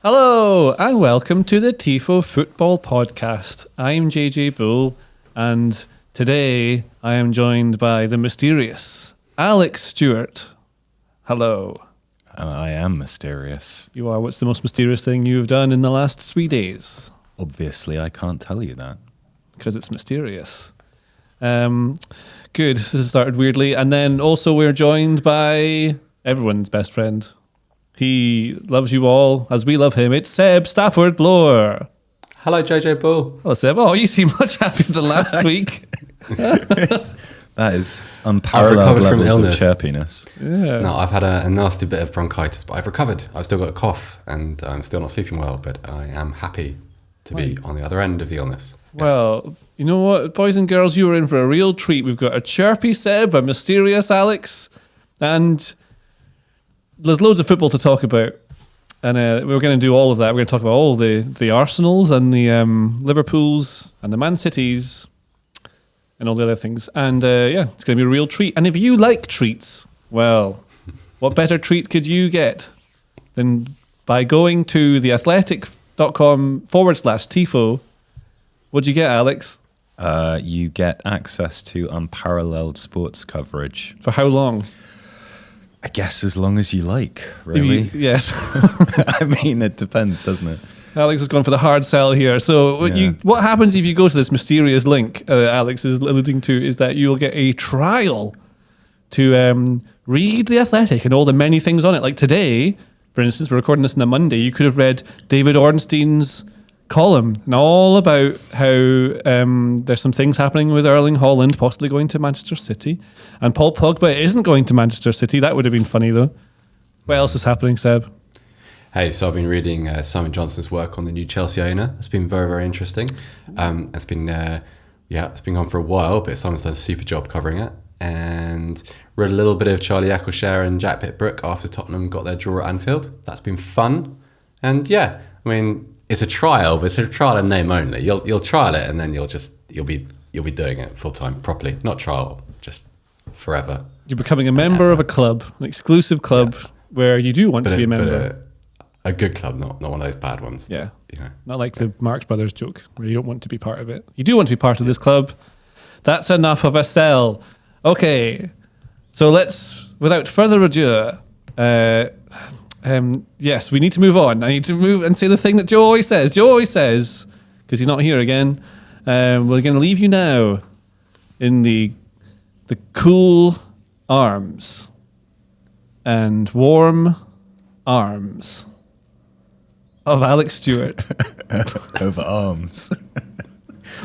Hello and welcome to the Tifo Football podcast. I'm JJ Bull and today I am joined by the mysterious Alex Stewart. Hello. I am mysterious. You are. What's the most mysterious thing you've done in the last 3 days? Obviously, I can't tell you that. Because it's mysterious. Good. This has started weirdly. And then also we're joined by everyone's best friend. He loves you all as we love him. It's Seb Stafford Bloor. Hello, JJ Bull. Hello, Seb. Oh, you seem much happier than last week. That is unparalleled levels of chirpiness. Yeah. No, I've had a nasty bit of bronchitis, but I've recovered. I've still got a cough and I'm still not sleeping well, but I am happy to be on the other end of the illness. Yes. Well, you know what, boys and girls, you were in for a real treat. We've got a chirpy Seb, a mysterious Alex, and there's loads of football to talk about. And we're going to do all of that. We're going to talk about all the Arsenals and the Liverpools and the Man Cities and all the other things. And yeah, it's going to be a real treat. And if you like treats, well, what better treat could you get than by going to theathletic.com/Tifo. What'd you get, Alex? You get access to unparalleled sports coverage. For how long? I guess as long as you like, really. Yes. I mean, it depends, doesn't it? Alex has gone for the hard sell here. So what happens if you go to this mysterious link Alex is alluding to is that you'll get a trial to read The Athletic and all the many things on it. Like today, for instance, we're recording this on a Monday, you could have read David Ornstein's column and all about how there's some things happening with Erling Haaland possibly going to Manchester City, and Paul Pogba isn't going to Manchester City. That would have been funny though. What else is happening, Seb? Hey, so I've been reading Simon Johnson's work on the new Chelsea owner. It's been very, very interesting. It's been gone for a while, but Simon's done a super job covering it. And read a little bit of Charlie Eccleshare and Jack Pitt-Brooke after Tottenham got their draw at Anfield. That's been fun. And yeah, I mean, it's a trial, but it's a trial in name only. You'll trial it, and then you'll be doing it full time properly. Not trial, just forever. You're becoming a member of a club, an exclusive club where you do want to be a member. But a good club, not one of those bad ones. Yeah, you know. Not like the Marx Brothers joke where you don't want to be part of it. You do want to be part of this club. That's enough of a sell. Okay, so let's, without further ado, yes, we need to move on. I need to move and say the thing that Joe always says. Joe always says, because he's not here again, we're going to leave you now in the cool arms and warm arms of Alex Stewart. Of arms.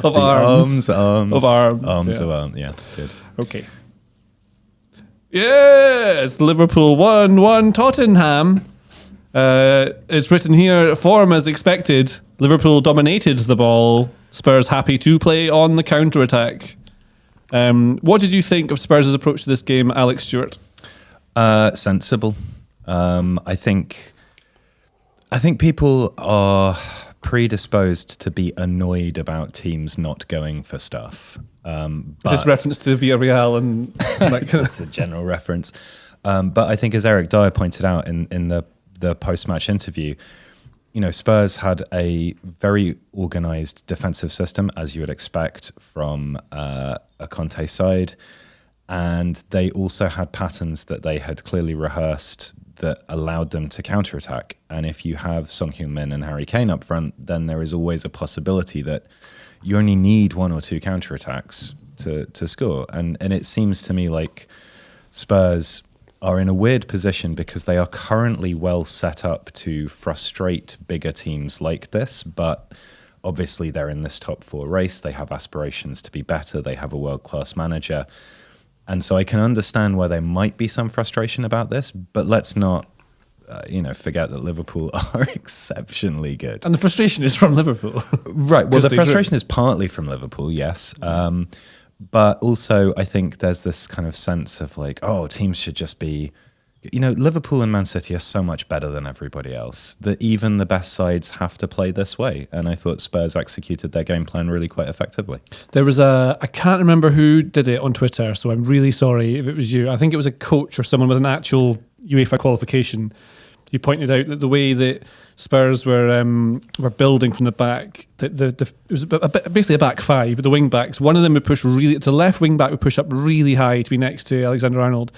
Of arms. Arms. Of arms. Arms yeah. of arms, yeah, good. Okay. Yes, Liverpool 1-1 Tottenham. It's written here, form as expected. Liverpool dominated the ball. Spurs happy to play on the counter-attack. What did you think of Spurs' approach to this game, Alex Stewart? Sensible. I think people are predisposed to be annoyed about teams not going for stuff. Is this reference to Villarreal and that kind it's a general reference. But I think, as Eric Dyer pointed out in the post-match interview, Spurs had a very organised defensive system, as you would expect from a Conte side. And they also had patterns that they had clearly rehearsed that allowed them to counterattack. And if you have Son Heung-min and Harry Kane up front, then there is always a possibility that you only need one or two counterattacks to score. And it seems to me like Spurs are in a weird position because they are currently well set up to frustrate bigger teams like this, but obviously they're in this top four race. They have aspirations to be better. They have a world-class manager. And so I can understand why there might be some frustration about this, but let's not forget that Liverpool are exceptionally good. And the frustration is from Liverpool. Right. Well, the frustration is partly from Liverpool, yes. But also I think there's this kind of sense of like, oh, teams should just be, Liverpool and Man City are so much better than everybody else that even the best sides have to play this way. And I thought Spurs executed their game plan really quite effectively. There was I can't remember who did it on Twitter, so I'm really sorry if it was you. I think it was a coach or someone with an actual UEFA qualification. He pointed out that the way that Spurs were building from the back. It was basically a back five. But the wing backs, one of them would push really. The left wing back would push up really high to be next to Alexander-Arnold,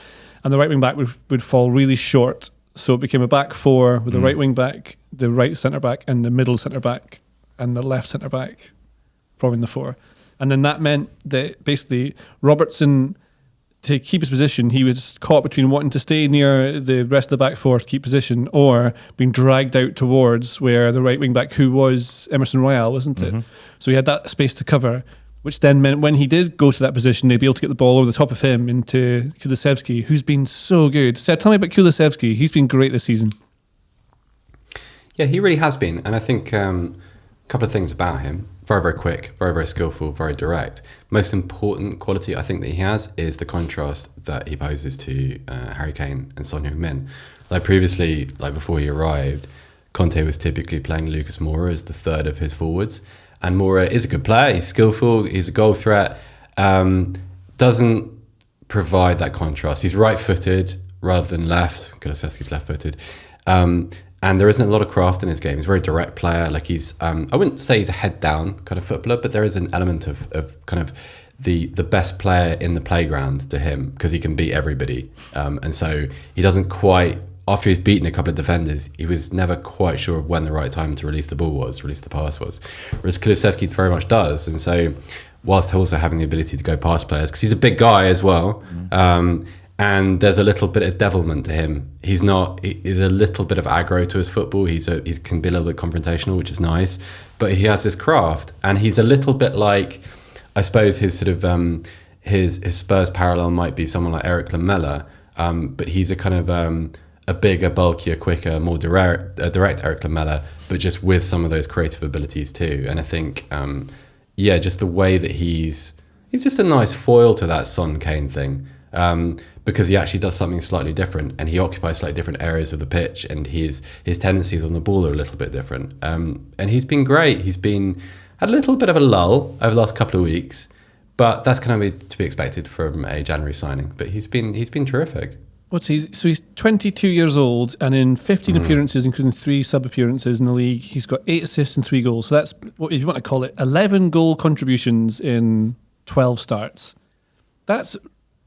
and the right wing back would fall really short. So it became a back four with the right wing back, the right centre back, and the middle centre back, and the left centre back, probably in the four. And then that meant that basically Robertson, to keep his position, he was caught between wanting to stay near the rest of the back four to keep position or being dragged out towards where the right wing back, who was Emerson Royale, wasn't it? So he had that space to cover, which then meant when he did go to that position, they'd be able to get the ball over the top of him into Kulusevski, who's been so good. Seb, tell me about Kulusevski. He's been great this season. Yeah, he really has been. And I think a couple of things about him. Very, very quick, very, very skillful, very direct. Most important quality I think that he has is the contrast that he poses to Harry Kane and Son Heung-min. Like previously, like before he arrived, Conte was typically playing Lucas Moura as the third of his forwards. And Moura is a good player, he's skillful, he's a goal threat, doesn't provide that contrast. He's right-footed rather than left. Kulusevski's left-footed. And there isn't a lot of craft in his game. He's a very direct player. Like he's, I wouldn't say he's a head down kind of footballer, but there is an element of kind of the best player in the playground to him because he can beat everybody. And so he doesn't quite, after he's beaten a couple of defenders, he was never quite sure of when the right time to release the ball was, release the pass was. Whereas Kulusevski very much does. And so whilst also having the ability to go past players, because he's a big guy as well, and there's a little bit of devilment to him. He's a little bit of aggro to his football. He can be a little bit confrontational, which is nice. But he has this craft, and he's a little bit like, I suppose his sort of his Spurs parallel might be someone like Eric Lamela, but he's a kind of a bigger, bulkier, quicker, more direct Eric Lamela, but just with some of those creative abilities too. And I think, just the way that he's just a nice foil to that Son Kane thing. Because he actually does something slightly different and he occupies slightly different areas of the pitch and his tendencies on the ball are a little bit different. And he's been great. Had a little bit of a lull over the last couple of weeks, but that's kind of to be expected from a January signing. But he's been terrific. So he's 22 years old and in 15 appearances, including 3 sub-appearances in the league, he's got 8 assists and 3 goals. So that's, what if you want to call it, 11 goal contributions in 12 starts.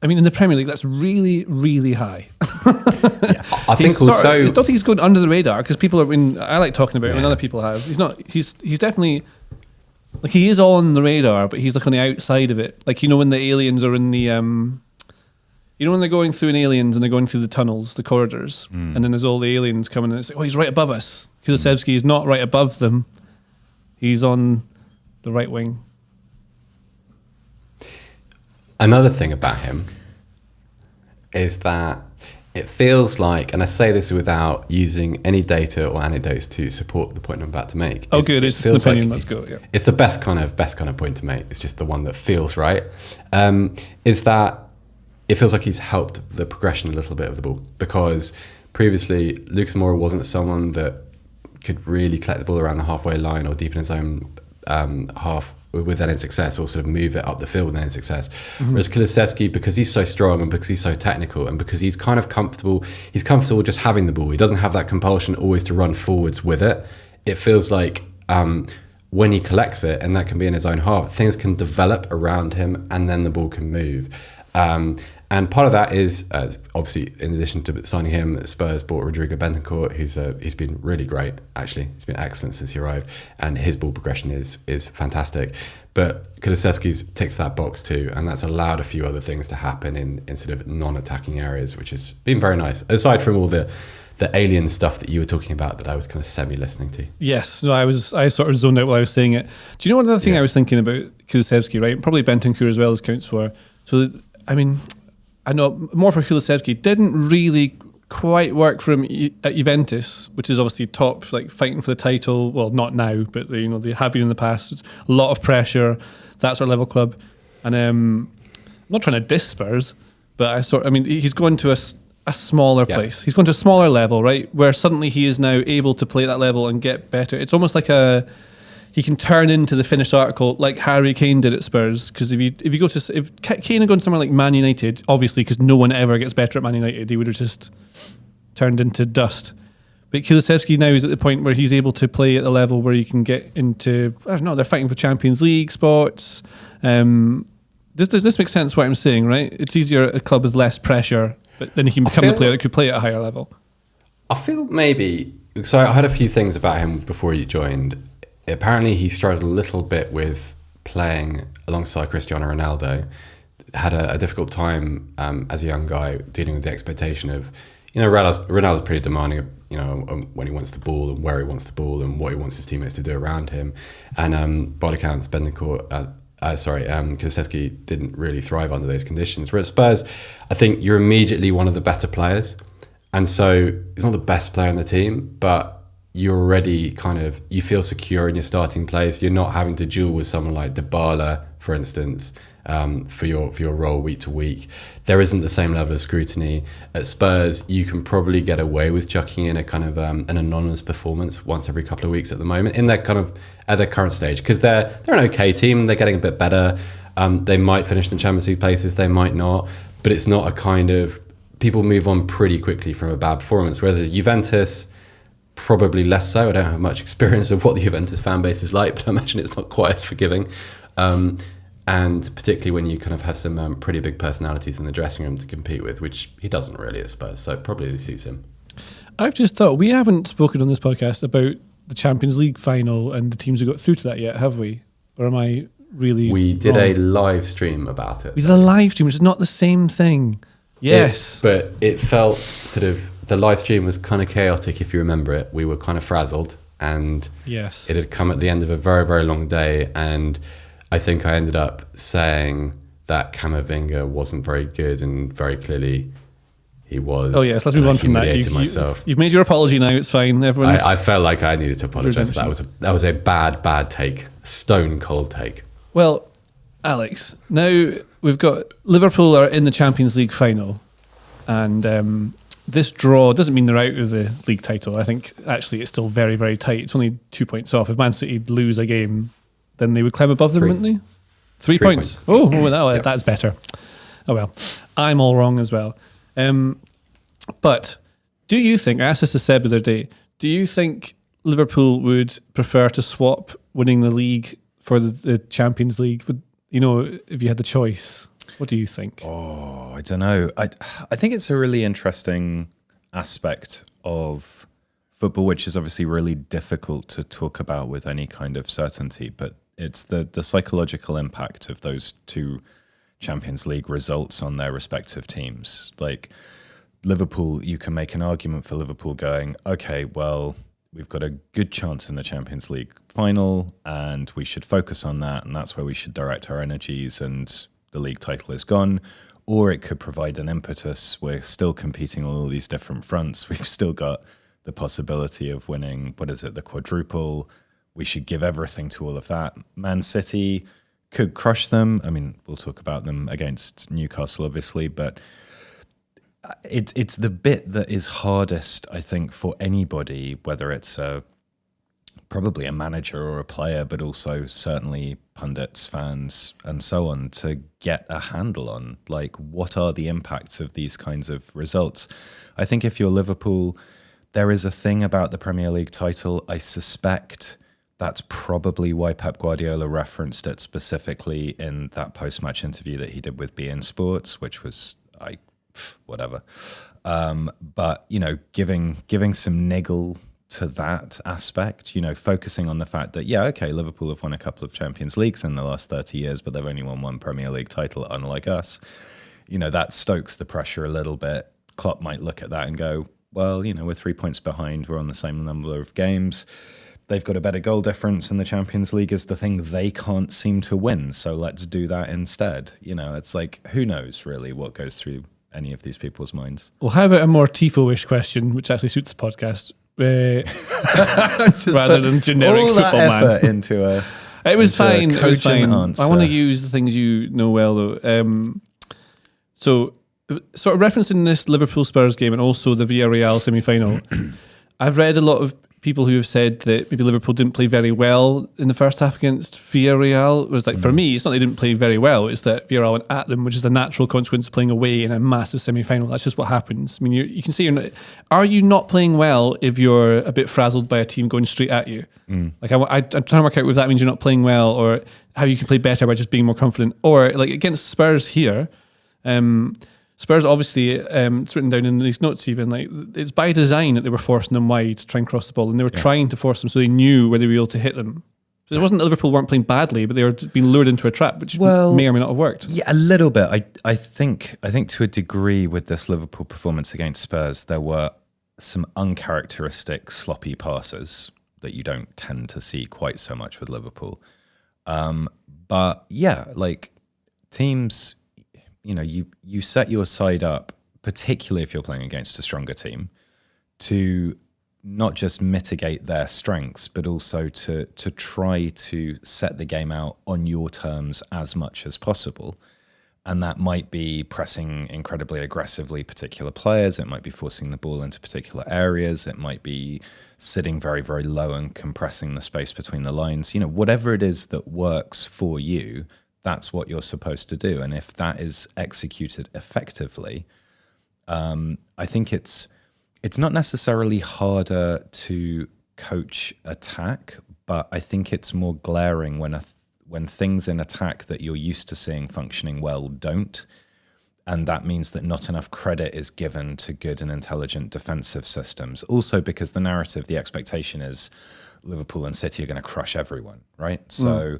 In the Premier League, that's really, really high. I think also... I don't think he's going under the radar because people I like talking about him and other people have. He's definitely... Like, he is on the radar, but he's like on the outside of it. Like, when the aliens are in the... when they're going through an aliens and they're going through the tunnels, the corridors, and then there's all the aliens coming and it's like, he's right above us. Kulusevski is not right above them. He's on the right wing. Another thing about him is that it feels like, and I say this without using any data or anecdotes to support the point I'm about to make. Oh, good. It's an opinion. Let's go. Yeah. It's the best kind of point to make. It's just the one that feels right. Is that it feels like he's helped the progression a little bit of the ball because previously Lucas Moura wasn't someone that could really collect the ball around the halfway line or deep in his own half with then in success or sort of move it up the field and then in success. Whereas Kulusevski, because he's so strong and because he's so technical and because he's kind of comfortable just having the ball. He doesn't have that compulsion always to run forwards with it. It feels like when he collects it, and that can be in his own half, things can develop around him and then the ball can move. And part of that is, obviously, in addition to signing him, Spurs bought Rodrigo Bentancur, he's been really great, actually. He's been excellent since he arrived, and his ball progression is fantastic. But Kulusevski's ticks that box too, and that's allowed a few other things to happen in sort of non-attacking areas, which has been very nice, aside from all the alien stuff that you were talking about that I was kind of semi-listening to. Yes, no, I sort of zoned out while I was saying it. Do you know one other thing I was thinking about Kulusevski, right? Probably Bentancur as well as counts for. So, I know more for Kulusevski didn't really quite work for him at Juventus, which is obviously top, like fighting for the title. Well, not now, but they have been in the past. It's a lot of pressure, that sort of level club. And I'm not trying to diss Spurs, but he's going to a smaller place. He's going to a smaller level, right? Where suddenly he is now able to play at that level and get better. It's almost like he can turn into the finished article like Harry Kane did at Spurs. Because if Kane had gone somewhere like Man United, obviously because no one ever gets better at Man United, he would have just turned into dust. But Kulusevski now is at the point where he's able to play at the level where you can get into, I don't know, they're fighting for Champions League spots. Does this make sense what I'm saying, right? It's easier at a club with less pressure, but then he can become a player that could play at a higher level. I feel maybe, so I heard a few things about him before he joined. Apparently he struggled a little bit with playing alongside Cristiano Ronaldo. Had a difficult time as a young guy dealing with the expectation of, Ronaldo's pretty demanding, when he wants the ball and where he wants the ball and what he wants his teammates to do around him. And by all accounts, Kulusevski didn't really thrive under those conditions. Whereas Spurs, I think you're immediately one of the better players. And so he's not the best player in the team, but you're already you feel secure in your starting place. You're not having to duel with someone like Dybala, for instance, for your role week to week. There isn't the same level of scrutiny. At Spurs, you can probably get away with chucking in a an anonymous performance once every couple of weeks at the moment in their at their current stage, because they're an okay team. They're getting a bit better. They might finish in the Champions League places. They might not, but it's not people move on pretty quickly from a bad performance. Whereas at Juventus, probably less so. I don't have much experience of what the Juventus fan base is like, but I imagine it's not quite as forgiving. And particularly when you have some pretty big personalities in the dressing room to compete with, which he doesn't really at Spurs, so it probably suits him. I've just thought, we haven't spoken on this podcast about the Champions League final and the teams who got through to that yet, have we? Or am I really We did wrong? a live stream about it. We did a live stream, which is not the same thing. Yes. But it felt the live stream was kind of chaotic, if you remember it. We were kind of frazzled, and yes, it had come at the end of a very, very long day, and I think I ended up saying that Camavinga wasn't very good, and very clearly he was. Oh yes, let's move on from that. Myself. You've made your apology now. It's fine. I felt like I needed to apologise. That was a bad take, stone cold take. Well, Alex, now we've got Liverpool are in the Champions League final, and this draw doesn't mean they're out of the league title. I think actually it's still very, very tight. It's only 2 points off. If Man City lose a game, then they would climb above them, wouldn't they? 3 points. Oh, that's better. Oh well, I'm all wrong as well. But do you think, I asked this to Seb the other day, do you think Liverpool would prefer to swap winning the league for the Champions League? If you had the choice, what do you think? Oh, I don't know. I think it's a really interesting aspect of football, which is obviously really difficult to talk about with any kind of certainty, but it's the psychological impact of those two Champions League results on their respective teams. Like Liverpool, you can make an argument for Liverpool going, okay, well, we've got a good chance in the Champions League final and we should focus on that, and that's where we should direct our energies, and the league title is gone. Or it could provide an impetus. We're still competing on all these different fronts. We've still got the possibility of winning, the quadruple. We should give everything to all of that. Man City could crush them. I mean, we'll talk about them against Newcastle, obviously, but it's the bit that is hardest, I think, for anybody, whether it's probably a manager or a player, but also certainly pundits, fans, and so on, to get a handle on. Like, what are the impacts of these kinds of results? I think if you're Liverpool, there is a thing about the Premier League title. I suspect that's probably why Pep Guardiola referenced it specifically in that post-match interview that he did with beIN Sports, which was whatever. But giving some niggle to that aspect, focusing on the fact that, Liverpool have won a couple of Champions Leagues in the last 30 years, but they've only won one Premier League title, unlike us. That stokes the pressure a little bit. Klopp might look at that and go, well, we're 3 points behind. We're on the same number of games. They've got a better goal difference, and the Champions League is the thing they can't seem to win. So let's do that instead. It's like, who knows really what goes through any of these people's minds. Well, how about a more Tifo-ish question, which actually suits the podcast, rather than generic all football that effort man. into a. It was fine. It was fine. Answer. I want to use the things you know well, though. So, sort of referencing this Liverpool Spurs game and also the Villarreal semi-final, I've read a lot of people who have said that maybe Liverpool didn't play very well in the first half against Villarreal. It was like, for me, it's not they didn't play very well, it's that Villarreal went at them, which is a natural consequence of playing away in a massive semi-final. That's just what happens. I mean, you can see are you not playing well if you're a bit frazzled by a team going straight at you? Like I'm trying to work out if that means you're not playing well, or how you can play better by just being more confident. Or like against Spurs here, Spurs obviously, it's written down in these notes even, like it's by design that they were forcing them wide to try and cross the ball, and they were trying to force them so they knew where they were able to hit them. So it wasn't that Liverpool weren't playing badly, but they were being lured into a trap, which may or may not have worked. Yeah, a little bit. I think to a degree with this Liverpool performance against Spurs, there were some uncharacteristic sloppy passes that you don't tend to see quite so much with Liverpool. But yeah, like teams, you set your side up, particularly if you're playing against a stronger team, to not just mitigate their strengths, but also to try to set the game out on your terms as much as possible. And that might be pressing incredibly aggressively particular players. It might be forcing the ball into particular areas. It might be sitting very, very low and compressing the space between the lines. Whatever it is that works for you, that's what you're supposed to do. And if that is executed effectively, I think it's not necessarily harder to coach attack, but I think it's more glaring when things in attack that you're used to seeing functioning well don't. And that means that not enough credit is given to good and intelligent defensive systems. Also because the narrative, the expectation is Liverpool and City are going to crush everyone, right? So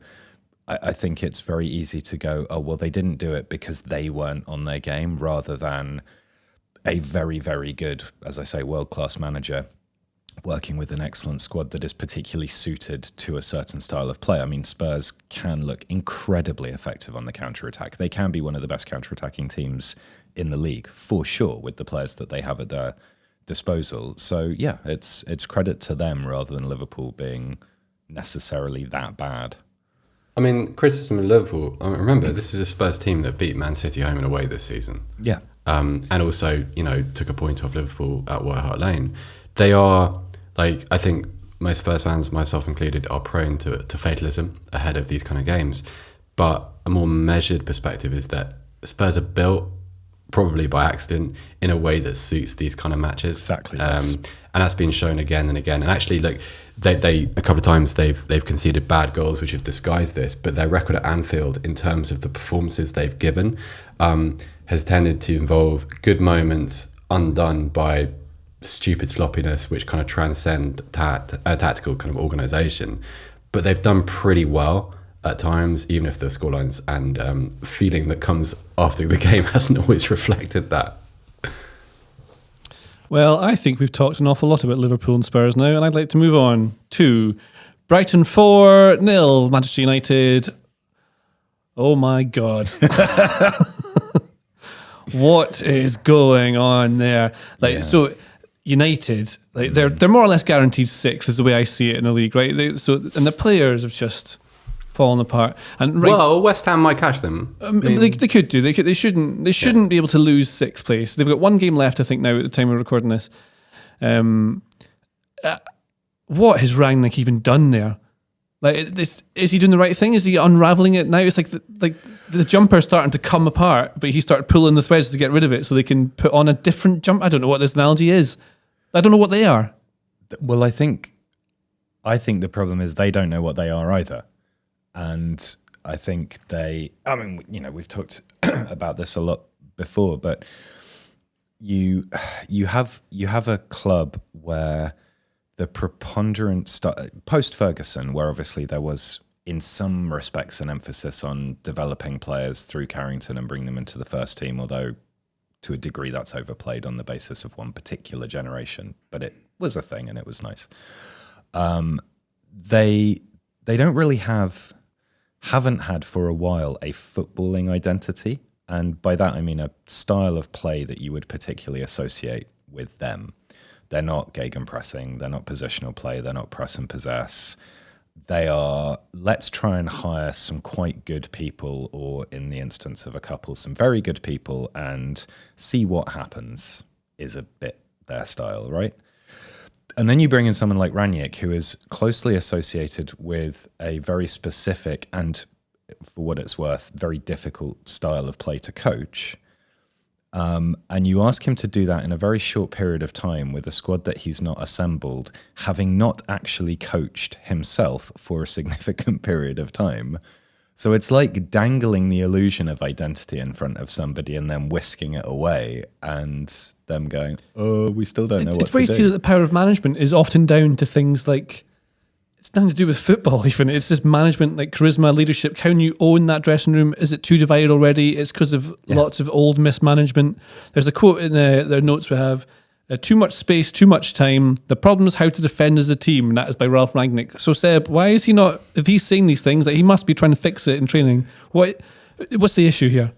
I think it's very easy to go, oh, well, they didn't do it because they weren't on their game, rather than a very, very good, as I say, world-class manager working with an excellent squad that is particularly suited to a certain style of play. I mean, Spurs can look incredibly effective on the counter-attack. They can be one of the best counter-attacking teams in the league, for sure, with the players that they have at their disposal. So, yeah, it's credit to them rather than Liverpool being necessarily that bad. I mean, criticism of Liverpool, remember, this is a Spurs team that beat Man City home and away this season. Yeah. And also, took a point off Liverpool at White Hart Lane. They are, I think most Spurs fans, myself included, are prone to fatalism ahead of these kind of games. But a more measured perspective is that Spurs are built, probably by accident, in a way that suits these kind of matches. Exactly. Yes. And that's been shown again and again. And actually, they a couple of times they've conceded bad goals, which have disguised this. But their record at Anfield, in terms of the performances they've given, has tended to involve good moments undone by stupid sloppiness, which kind of transcend tactical kind of organisation. But they've done pretty well at times, even if the scorelines and feeling that comes after the game hasn't always reflected that. Well, I think we've talked an awful lot about Liverpool and Spurs now, and I'd like to move on to Brighton 4-0, Manchester United. Oh my God. What is going on there? So United, they're more or less guaranteed sixth, is the way I see it in the league, right? And the players have just fallen apart. And well, West Ham might catch them. They could do. They shouldn't be able to lose sixth place. They've got one game left, I think, now at the time we're recording this. What has Rangnick even done there? Is he doing the right thing? Is he unraveling it now? It's like the jumper's starting to come apart, but he started pulling the threads to get rid of it so they can put on a different jump. I don't know what this analogy is. I don't know what they are. Well, I think the problem is they don't know what they are either. And I think we've talked about this a lot before, but you have a club where the preponderant post-Ferguson, where obviously there was, in some respects, an emphasis on developing players through Carrington and bringing them into the first team, although to a degree that's overplayed on the basis of one particular generation. But it was a thing and it was nice. They don't really haven't had for a while a footballing identity. And by that I mean a style of play that you would particularly associate with them. They're not gegenpressing, they're not positional play, they're not press and possess. They are, let's try and hire some quite good people, or in the instance of a couple, some very good people, and see what happens, is a bit their style, right? And then you bring in someone like Ranić, who is closely associated with a very specific and, for what it's worth, very difficult style of play to coach. And you ask him to do that in a very short period of time with a squad that he's not assembled, having not actually coached himself for a significant period of time. So it's like dangling the illusion of identity in front of somebody and then whisking it away and them going, oh, we still don't know what to do. It's where you see that the power of management is often down to things like, it's nothing to do with football even. It's just management, like charisma, leadership. Can you own that dressing room? Is it too divided already? It's because of lots of old mismanagement. There's a quote in their notes we have, too much space, too much time. The problem is how to defend as a team. And that is by Ralph Rangnick. So Seb, why is he not, if he's saying these things, that he must be trying to fix it in training. What's the issue here?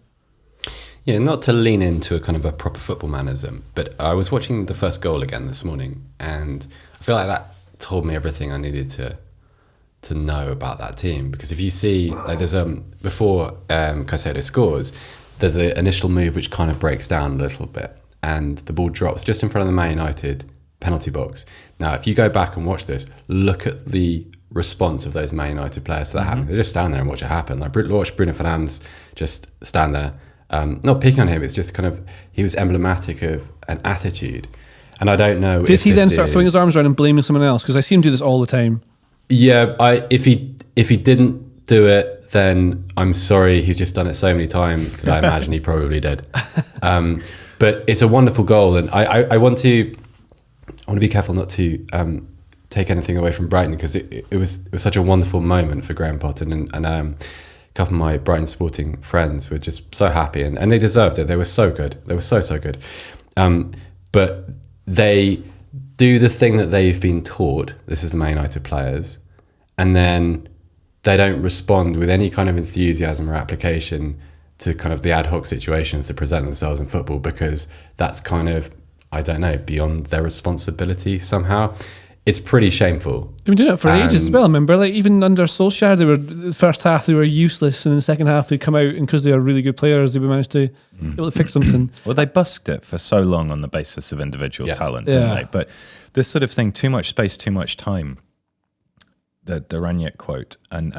Yeah, not to lean into a kind of a proper football mannerism, but I was watching the first goal again this morning, and I feel like that told me everything I needed to know about that team. Because if you see, like, there's before Caicedo scores, there's an initial move which kind of breaks down a little bit, and the ball drops just in front of the Man United penalty box. Now, if you go back and watch this, look at the response of those Man United players to that happening. They just stand there and watch it happen. Like, watch Bruno Fernandes just stand there. Not picking on him, it's just kind of, he was emblematic of an attitude. And I don't know. Did he then start throwing his arms around and blaming someone else? Because I see him do this all the time. Yeah, if he didn't do it, then I'm sorry. He's just done it so many times that I imagine he probably did. But it's a wonderful goal, and I want to be careful not to take anything away from Brighton, because it was such a wonderful moment for Graham Potter, and a couple of my Brighton sporting friends were just so happy, and they deserved it. They were so good. They were so good. But they do the thing that they've been taught. This is the Man United players, and then they don't respond with any kind of enthusiasm or application to kind of the ad hoc situations that present themselves in football, because that's kind of, I don't know, beyond their responsibility somehow. It's pretty shameful. They've been doing it for ages as well. Remember, like, even under Solskjaer, the first half they were useless, and in the second half they come out, and because they are really good players, they managed to be able to fix something. Well, they busked it for so long on the basis of individual talent, didn't they? But this sort of thing, too much space, too much time. The Ranić quote, and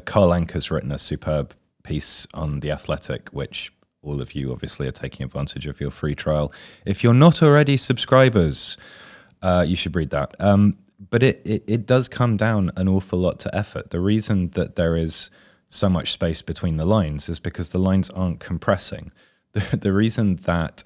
Carl Anker's written a superb piece on The Athletic, which all of you obviously are taking advantage of your free trial. If you're not already subscribers, you should read that. But it does come down an awful lot to effort. The reason that there is so much space between the lines is because the lines aren't compressing. The reason that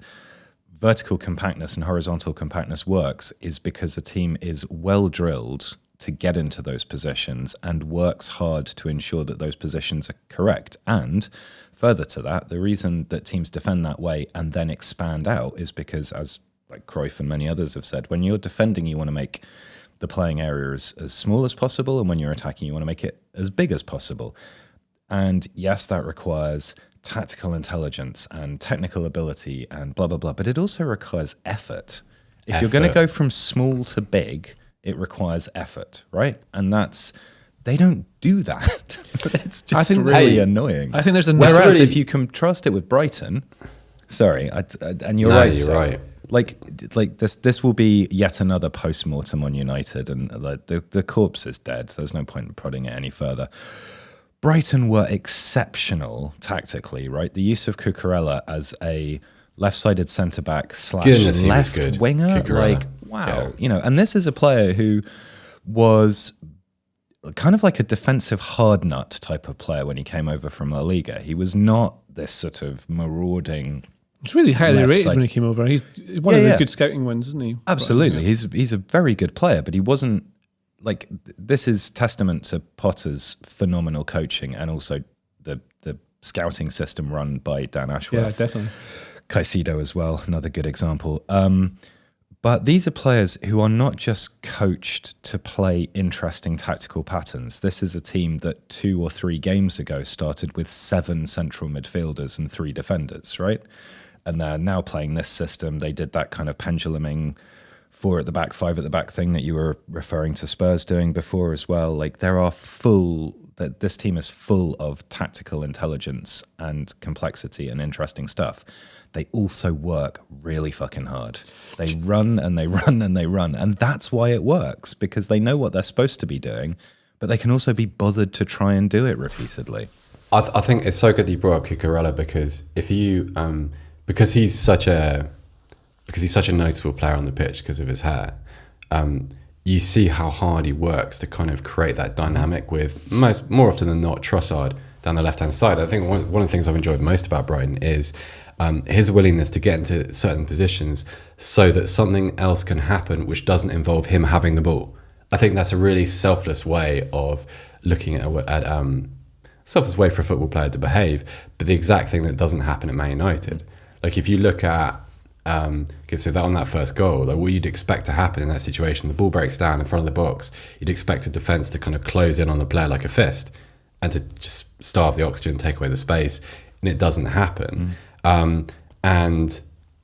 vertical compactness and horizontal compactness works is because a team is well drilled to get into those positions and works hard to ensure that those positions are correct. And further to that, the reason that teams defend that way and then expand out is because, as like Cruyff and many others have said, when you're defending, you want to make the playing area as small as possible, and when you're attacking, you want to make it as big as possible. And yes, that requires tactical intelligence and technical ability and blah, blah, blah, but it also requires effort. If you're going to go from small to big, it requires effort, right? And they don't do that. It's just really annoying. I think there's a... Whereas if you contrast it with Brighton, and you're right. You're right. Like this will be yet another post-mortem on United, and the corpse is dead. There's no point in prodding it any further. Brighton were exceptional tactically, right? The use of Cucurella as a left-sided centre-back / left winger, Cucurella. Like, wow. Yeah. And this is a player who was kind of like a defensive hard nut type of player when he came over from La Liga. He was not this sort of marauding... It's really highly rated when he came over. He's one of the good scouting ones, isn't he? Absolutely. He's a very good player, but he wasn't like, this is testament to Potter's phenomenal coaching and also the scouting system run by Dan Ashworth. Yeah, definitely. Caicedo as well, another good example. But these are players who are not just coached to play interesting tactical patterns. This is a team that 2 or 3 games ago started with 7 central midfielders and 3 defenders, right? And they're now playing this system. They did that kind of penduluming 4 at the back, 5 at the back thing that you were referring to Spurs doing before as well. Like, there are full that this team is full of tactical intelligence and complexity and interesting stuff, they also work really fucking hard. They run and they run and they run. And that's why it works, because they know what they're supposed to be doing, but they can also be bothered to try and do it repeatedly. I think it's so good that you brought up Cucurella, because if you because he's such a noticeable player on the pitch because of his hair, you see how hard he works to kind of create that dynamic with more often than not Trossard down the left hand side. I think one of the things I've enjoyed most about Brighton is his willingness to get into certain positions so that something else can happen which doesn't involve him having the ball. I think that's a really selfless way of looking at selfless way for a football player to behave, but the exact thing that doesn't happen at Man United. Like if you look at so that on that first goal, like what you'd expect to happen in that situation, the ball breaks down in front of the box, you'd expect a defence to kind of close in on the player like a fist and to just starve the oxygen, take away the space, and it doesn't happen. And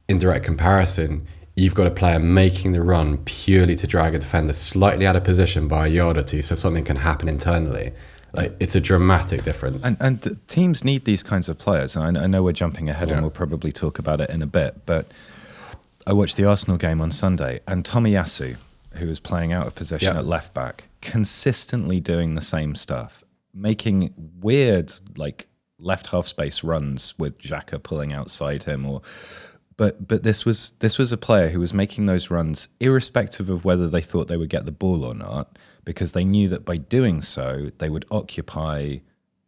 in direct comparison, you've got a player making the run purely to drag a defender slightly out of position by a yard or two so something can happen internally. Like, it's a dramatic difference. And teams need these kinds of players. I know we're jumping ahead and we'll probably talk about it in a bit, but I watched the Arsenal game on Sunday, and Tomiyasu, who was playing out of position at left back, consistently doing the same stuff, making weird like left half space runs with Xhaka pulling outside him, but this was a player who was making those runs irrespective of whether they thought they would get the ball or not, because they knew that by doing so they would occupy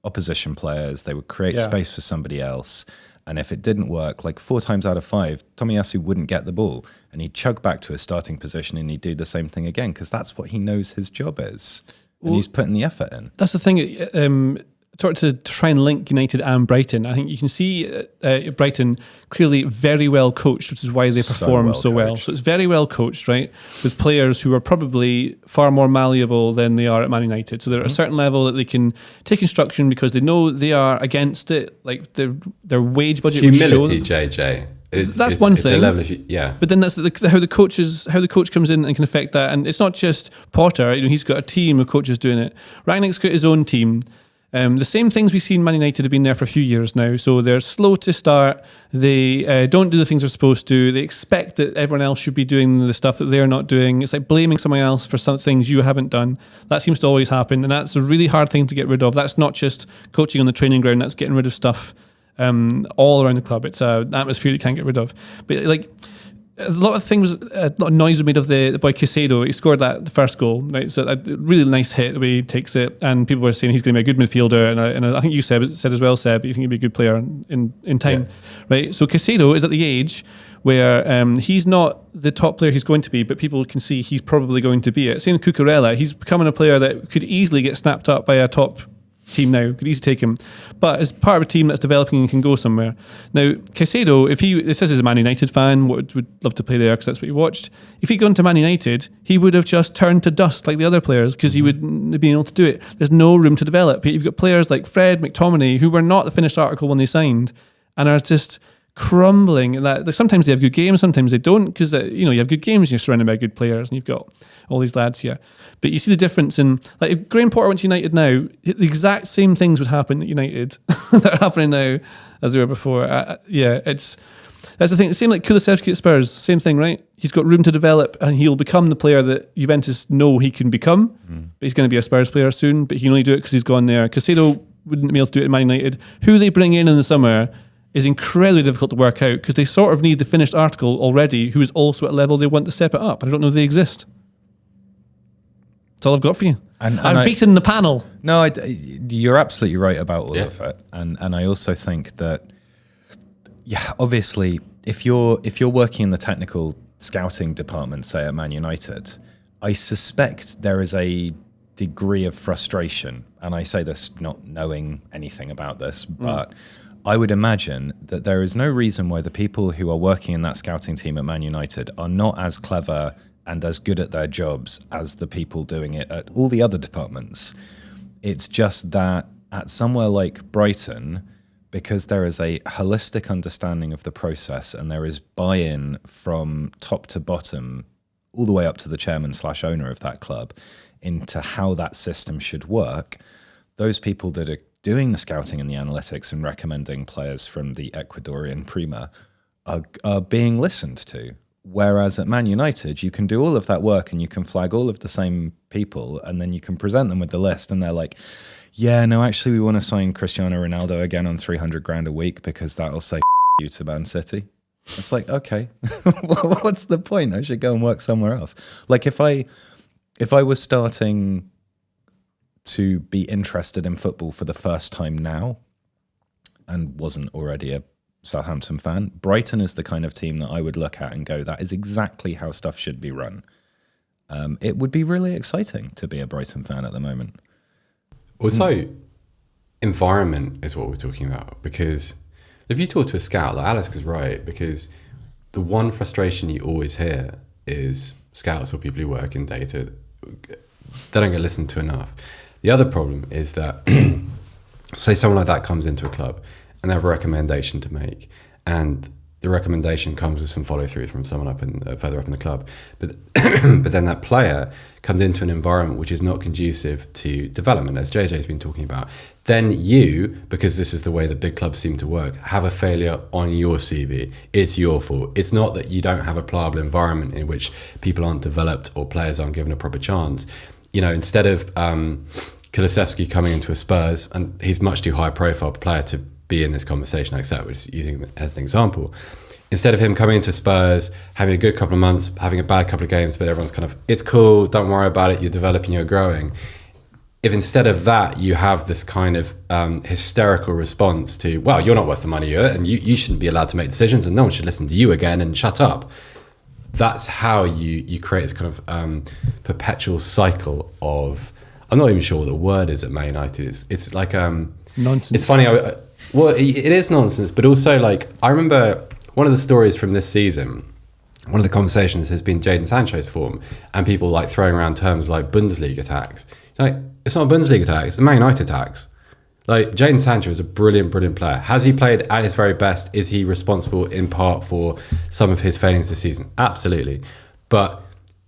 opposition players, they would create space for somebody else. And if it didn't work, like 4 times out of 5, Tomiyasu wouldn't get the ball and he'd chug back to his starting position and he'd do the same thing again, because that's what he knows his job is. And he's putting the effort in. That's the thing. To try and link United and Brighton, I think you can see Brighton clearly very well coached, which is why they perform so well. So it's very well coached, right, with players who are probably far more malleable than they are at Man United. So they're at a certain level that they can take instruction because they know they are against it. Like their wage budget. It's humility, JJ. That's one thing. It's a level of, But then that's how the coach comes in and can affect that. And it's not just Potter. He's got a team of coaches doing it. Rangnick's got his own team. The same things we've seen Man United have been there for a few years now. So they're slow to start. They don't do the things they're supposed to. They expect that everyone else should be doing the stuff that they're not doing. It's like blaming someone else for some things you haven't done. That seems to always happen. And that's a really hard thing to get rid of. That's not just coaching on the training ground. That's getting rid of stuff all around the club. It's an atmosphere you can't get rid of. But like a lot of things, a lot of noise was made of the boy Caicedo. He scored the first goal, right? So a really nice hit the way he takes it, and people were saying he's going to be a good midfielder. And I think you said as well, Seb, you think he'd be a good player in time, right? So Caicedo is at the age where he's not the top player he's going to be, but people can see he's probably going to be it. Same with Cucurella, he's becoming a player that could easily get snapped up by a top team now, could easily take him, but as part of a team that's developing and can go somewhere. Now Caicedo, it says he's a Man United fan, would love to play there because that's what he watched. If he'd gone to Man United, he would have just turned to dust like the other players, because he wouldn't have been able to do it. There's no room to develop. You've got players like Fred, McTominay, who were not the finished article when they signed and are just crumbling. And that sometimes they have good games, sometimes they don't, because you have good games and you're surrounded by good players and you've got all these lads here. But you see the difference in, like, if Graham Potter went to United now, the exact same things would happen at United that are happening now as they were before. That's the thing. Same like Kulusevski at Spurs, same thing, right? He's got room to develop and he'll become the player that Juventus know he can become. But he's going to be a Spurs player soon, but he can only do it because he's gone there. Caicedo wouldn't be able to do it at Man United. Who they bring in the summer is incredibly difficult to work out, because they sort of need the finished article already who is also at a level they want to step it up. I don't know if they exist. That's all I've got for you. And I've beaten the panel. No, you're absolutely right about all of it. And I also think that, obviously, if you're working in the technical scouting department, say at Man United, I suspect there is a degree of frustration. And I say this not knowing anything about this, but I would imagine that there is no reason why the people who are working in that scouting team at Man United are not as clever and as good at their jobs as the people doing it at all the other departments. It's just that at somewhere like Brighton, because there is a holistic understanding of the process and there is buy-in from top to bottom, all the way up to the chairman / owner of that club, into how that system should work, those people that are doing the scouting and the analytics and recommending players from the Ecuadorian Prima are being listened to. Whereas at Man United, you can do all of that work and you can flag all of the same people and then you can present them with the list and they're like, yeah, no, actually we want to sign Cristiano Ronaldo again on 300 grand a week because that'll say you to Man City. It's like, okay, what's the point? I should go and work somewhere else. Like if I was starting to be interested in football for the first time now and wasn't already a Southampton fan, Brighton is the kind of team that I would look at and go, that is exactly how stuff should be run. It would be really exciting to be a Brighton fan at the moment. Also, environment is what we're talking about, because if you talk to a scout, like Alex is right, because the one frustration you always hear is scouts or people who work in data, they don't get listened to enough. The other problem is that, say someone like that comes into a club and they have a recommendation to make, and the recommendation comes with some follow through from someone further up in the club, but but then that player comes into an environment which is not conducive to development, as JJ's been talking about. Then you, because this is the way that big clubs seem to work, have a failure on your CV. It's your fault. It's not that you don't have a pliable environment in which people aren't developed or players aren't given a proper chance. You know, instead of Kulusevski coming into a Spurs, and he's much too high profile player to be in this conversation, like I was using him as an example. Instead of him coming into Spurs, having a good couple of months, having a bad couple of games, but everyone's kind of, it's cool, don't worry about it, you're developing, you're growing. If instead of that, you have this kind of hysterical response to, well, you're not worth the money you earn, and you shouldn't be allowed to make decisions, and no one should listen to you again, and shut up. That's how you create this kind of perpetual cycle of, I'm not even sure what the word is at Man United. It's like nonsense. It's funny. Well, it is nonsense, but also like I remember one of the stories from this season. One of the conversations has been Jadon Sancho's form, and people like throwing around terms like Bundesliga tax. Like, it's not a Bundesliga tax; it's a Man United tax. Like, Jadon Sancho is a brilliant player. Has he played at his very best? Is he responsible in part for some of his failings this season? Absolutely. But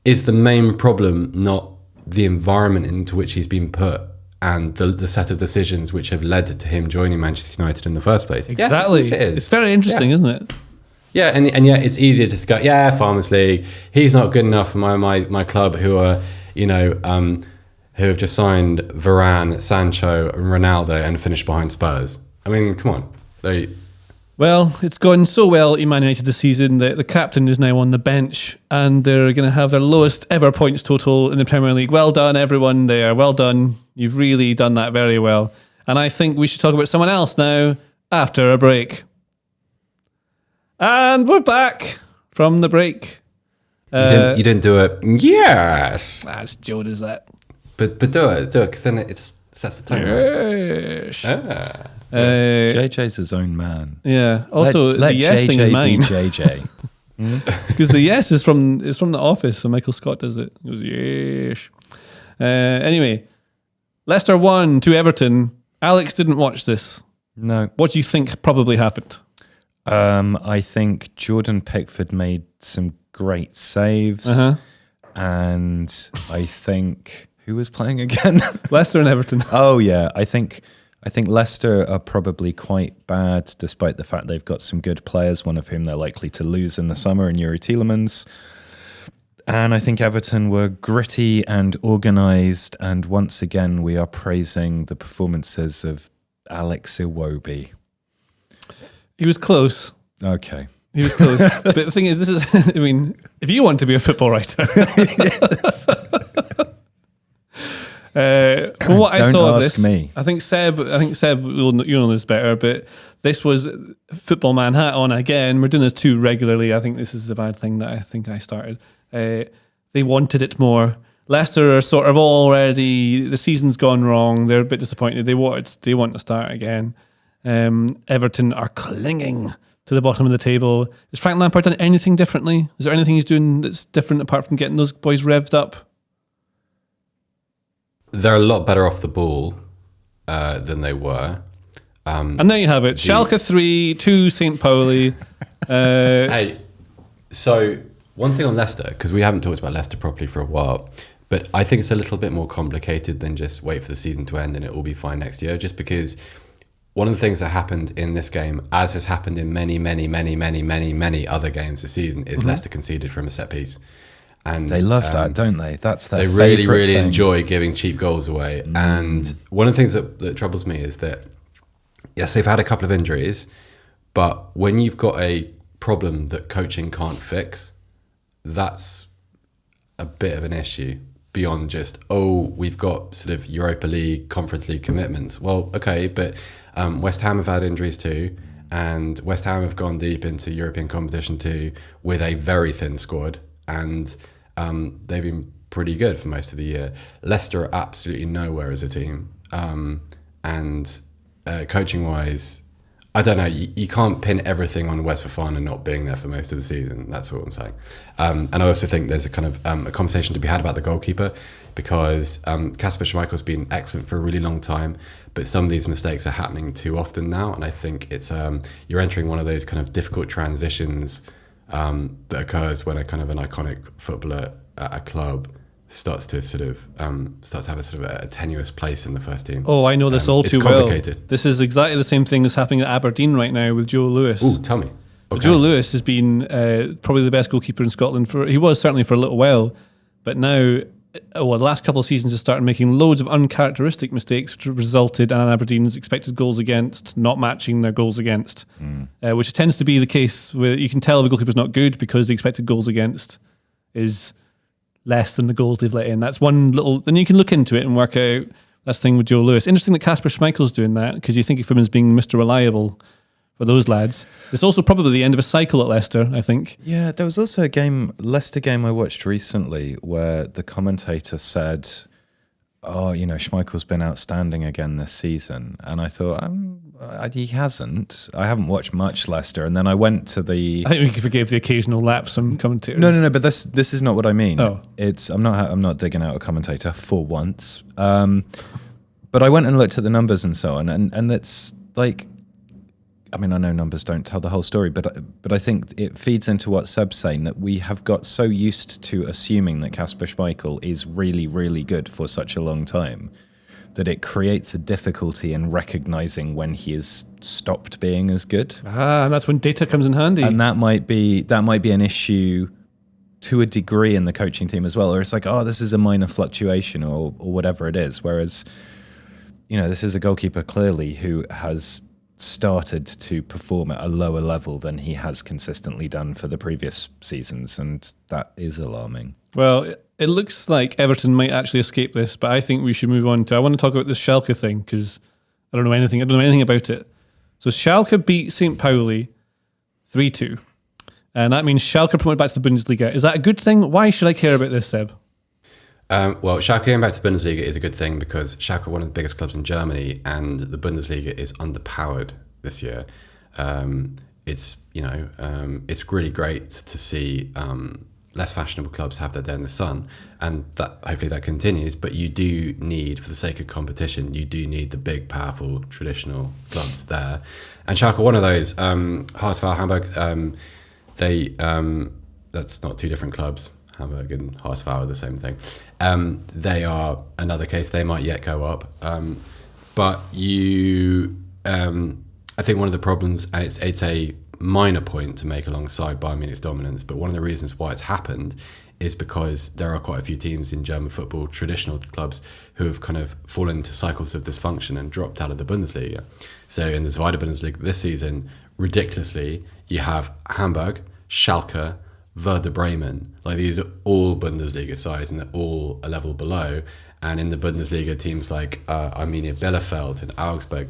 is the main problem not the environment into which he's been put and the set of decisions which have led to him joining Manchester United in the first place? Exactly. Yes, it is. It's very interesting, isn't it? Yeah, and yet it's easier to go, Farmers League, he's not good enough for my club who are, who have just signed Varane, Sancho, and Ronaldo and finished behind Spurs. I mean, come on. Well, it's gone so well in Man United this season that the captain is now on the bench and they're going to have their lowest ever points total in the Premier League. Well done, everyone there. Well done. You've really done that very well. And I think we should talk about someone else now after a break. And we're back from the break. You didn't do it. Yes. As Joe does that. But do it, because then it sets the tone. Yes. Ah. JJ's his own man. Yeah. Also, let the yes JJ thing is mine. be JJ. Because the yes is from The Office, so Michael Scott does it. He goes, yes. Anyway, Leicester 1 to Everton. Alex didn't watch this. No. What do you think probably happened? I think Jordan Pickford made some great saves. And I think, who was playing again? Leicester and Everton. Oh, yeah. I think Leicester are probably quite bad, despite the fact they've got some good players, one of whom they're likely to lose in the summer in Yuri Tielemans. And I think Everton were gritty and organised. And once again, we are praising the performances of Alex Iwobi. He was close. Okay. He was close. But the thing is, this is, I mean, if you want to be a football writer. From what I saw of this, me. I think Seb, you know this better, but this was football man hat on again. We're doing this too regularly. I think this is a bad thing that I think I started. They wanted it more. Leicester are sort of already, the season's gone wrong. They're a bit disappointed. They want to start again. Everton are clinging to the bottom of the table. Has Frank Lampard done anything differently? Is there anything he's doing that's different apart from getting those boys revved up? They're a lot better off the ball than they were. And there you have it. Schalke 3, 2 St. Pauli. Hey, so one thing on Leicester, because we haven't talked about Leicester properly for a while, But I think it's a little bit more complicated than just wait for the season to end and it will be fine next year. Just because one of the things that happened in this game, as has happened in many other games this season, is Leicester conceded from a set piece. And they love that, don't they? That's their they really enjoy giving cheap goals away. And one of the things that troubles me is that, yes, they've had a couple of injuries, but when you've got a problem that coaching can't fix, that's a bit of an issue beyond just, we've got sort of Europa League, Conference League commitments. Well, okay, but West Ham have had injuries too, and West Ham have gone deep into European competition too with a very thin squad, and they've been pretty good for most of the year. Leicester are absolutely nowhere as a team, and coaching-wise, I don't know, you can't pin everything on Wes Fofana not being there for most of the season. That's all I'm saying. And I also think there's a kind of a conversation to be had about the goalkeeper, because Kasper Schmeichel's been excellent for a really long time, but some of these mistakes are happening too often now, and I think it's you're entering one of those kind of difficult transitions that occurs when a kind of an iconic footballer at a club starts to have a sort of a tenuous place in the first team. Oh, I know this all too well. It's complicated. This is exactly the same thing that's happening at Aberdeen right now with Joe Lewis. Ooh, tell me. Okay. Joe Lewis has been probably the best goalkeeper in Scotland he was certainly for a little while, but now, the last couple of seasons has started making loads of uncharacteristic mistakes, which resulted in Aberdeen's expected goals against not matching their goals against, which tends to be the case where you can tell the goalkeeper's not good because the expected goals against is less than the goals they've let in. That's one little, and you can look into it and work out that's the thing with Joe Lewis. Interesting that Kasper Schmeichel's doing that, because you think of him as being Mr. Reliable for those lads. It's also probably the end of a cycle at Leicester, I think. Yeah, there was also a Leicester game I watched recently where the commentator said, Schmeichel's been outstanding again this season. And I thought, he hasn't. I haven't watched much Leicester. And then I went to the... I think we forgave the occasional lapse from commentators. No, but this is not what I mean. Oh. I'm not digging out a commentator for once. But I went and looked at the numbers and so on. And it's like... I mean, I know numbers don't tell the whole story, but I think it feeds into what Seb's saying, that we have got so used to assuming that Kasper Schmeichel is really, really good for such a long time that it creates a difficulty in recognizing when he has stopped being as good. And that's when data comes in handy. And that might be an issue to a degree in the coaching team as well, or it's like, this is a minor fluctuation or whatever it is. Whereas, this is a goalkeeper clearly who has started to perform at a lower level than he has consistently done for the previous seasons, and that is alarming. Well, it looks like Everton might actually escape this, but I think we should move on to... I want to talk about this Schalke thing, because I don't know anything about it. So Schalke beat St. Pauli 3-2, and that means Schalke promoted back to the Bundesliga. Is that a good thing? Why should I care about this, Seb? Well, Schalke going back to the Bundesliga is a good thing because Schalke are one of the biggest clubs in Germany, and the Bundesliga is underpowered this year. It's really great to see less fashionable clubs have their day in the sun, and that hopefully that continues. But you do need, for the sake of competition, you do need the big, powerful, traditional clubs there. And Schalke are one of those. Hotspur, Hamburg, that's not two different clubs. Hamburg and Hotspur are the same thing. They are another case. They might yet go up. But I think one of the problems, and it's a minor point to make alongside Bayern Munich's dominance, but one of the reasons why it's happened is because there are quite a few teams in German football, traditional clubs, who have kind of fallen into cycles of dysfunction and dropped out of the Bundesliga. So in the Zweite Bundesliga this season, ridiculously, you have Hamburg, Schalke, Werder Bremen. Like, these are all Bundesliga sides and they're all a level below. And in the Bundesliga, teams like Arminia Bielefeld and Augsburg,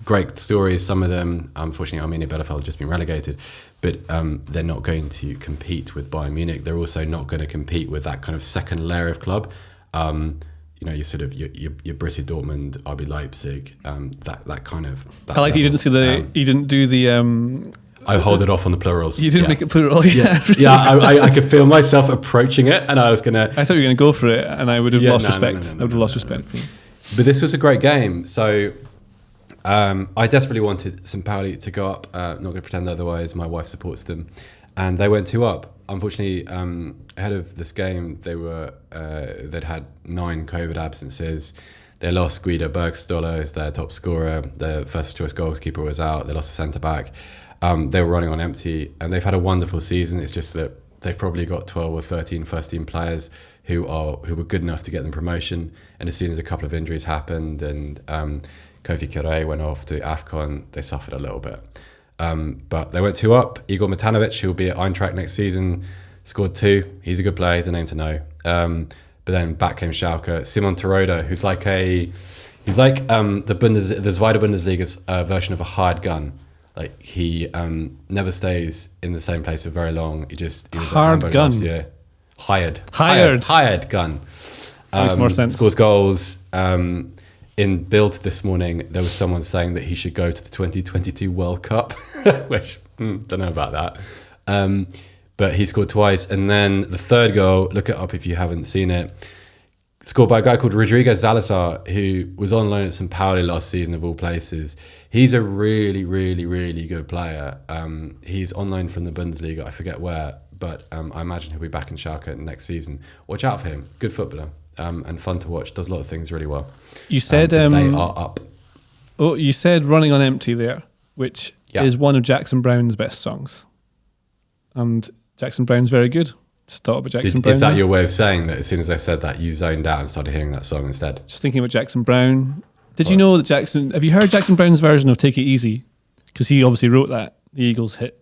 great stories, some of them. Unfortunately, Arminia Bielefeld have just been relegated, but they're not going to compete with Bayern Munich. They're also not going to compete with that kind of second layer of club. You sort of your Borussia Dortmund, RB Leipzig, that kind of. That I like level. You didn't see the. You didn't do the. I hold it off on the plurals. You didn't make it plural. Yeah. I could feel myself approaching it, and I was gonna. I thought you were gonna go for it, and I would have lost respect. I would have lost respect for you. But this was a great game, so I desperately wanted St. Pauli to go up. Not going to pretend otherwise. My wife supports them, and they went 2 up. unfortunately, ahead of this game, they'd had 9 COVID absences. They lost Guido Bergstoller as their top scorer. Their first choice goalkeeper was out. They lost a centre back. They were running on empty, and they've had a wonderful season. It's just that they've probably got 12 or 13 first team players who were good enough to get them promotion. And as soon as a couple of injuries happened and Kofi Kere went off to AFCON, they suffered a little bit. But they went 2 up. Igor Matanovic, who'll be at Eintracht next season, scored 2. He's a good player. He's a name to know. But then back came Schalke. Simon Terodde, who's like the Zweite Bundesliga's version of a hired gun. Like he never stays in the same place for very long. He was at Hamburg last year. Hired gun. Makes more sense. Scores goals. In Bild this morning, there was someone saying that he should go to the 2022 World Cup, which don't know about that. But he scored twice. And then the third goal, look it up if you haven't seen it, scored by a guy called Rodrigo Salazar, who was on loan at St. Pauli last season, of all places. He's a really, really, really good player. He's on loan from the Bundesliga, I forget where, but I imagine he'll be back in Schalke next season. Watch out for him. Good footballer. And fun to watch. Does a lot of things really well. You said they are up. Oh, you said "Running on Empty" there, which is one of Jackson Browne's best songs, and Jackson Browne's very good. Just thought about Jackson Browne. Is that your way of saying that? As soon as I said that, you zoned out and started hearing that song instead? Just thinking about Jackson Browne. Did you know that have you heard Jackson Browne's version of "Take It Easy"? Because he obviously wrote that, the Eagles hit.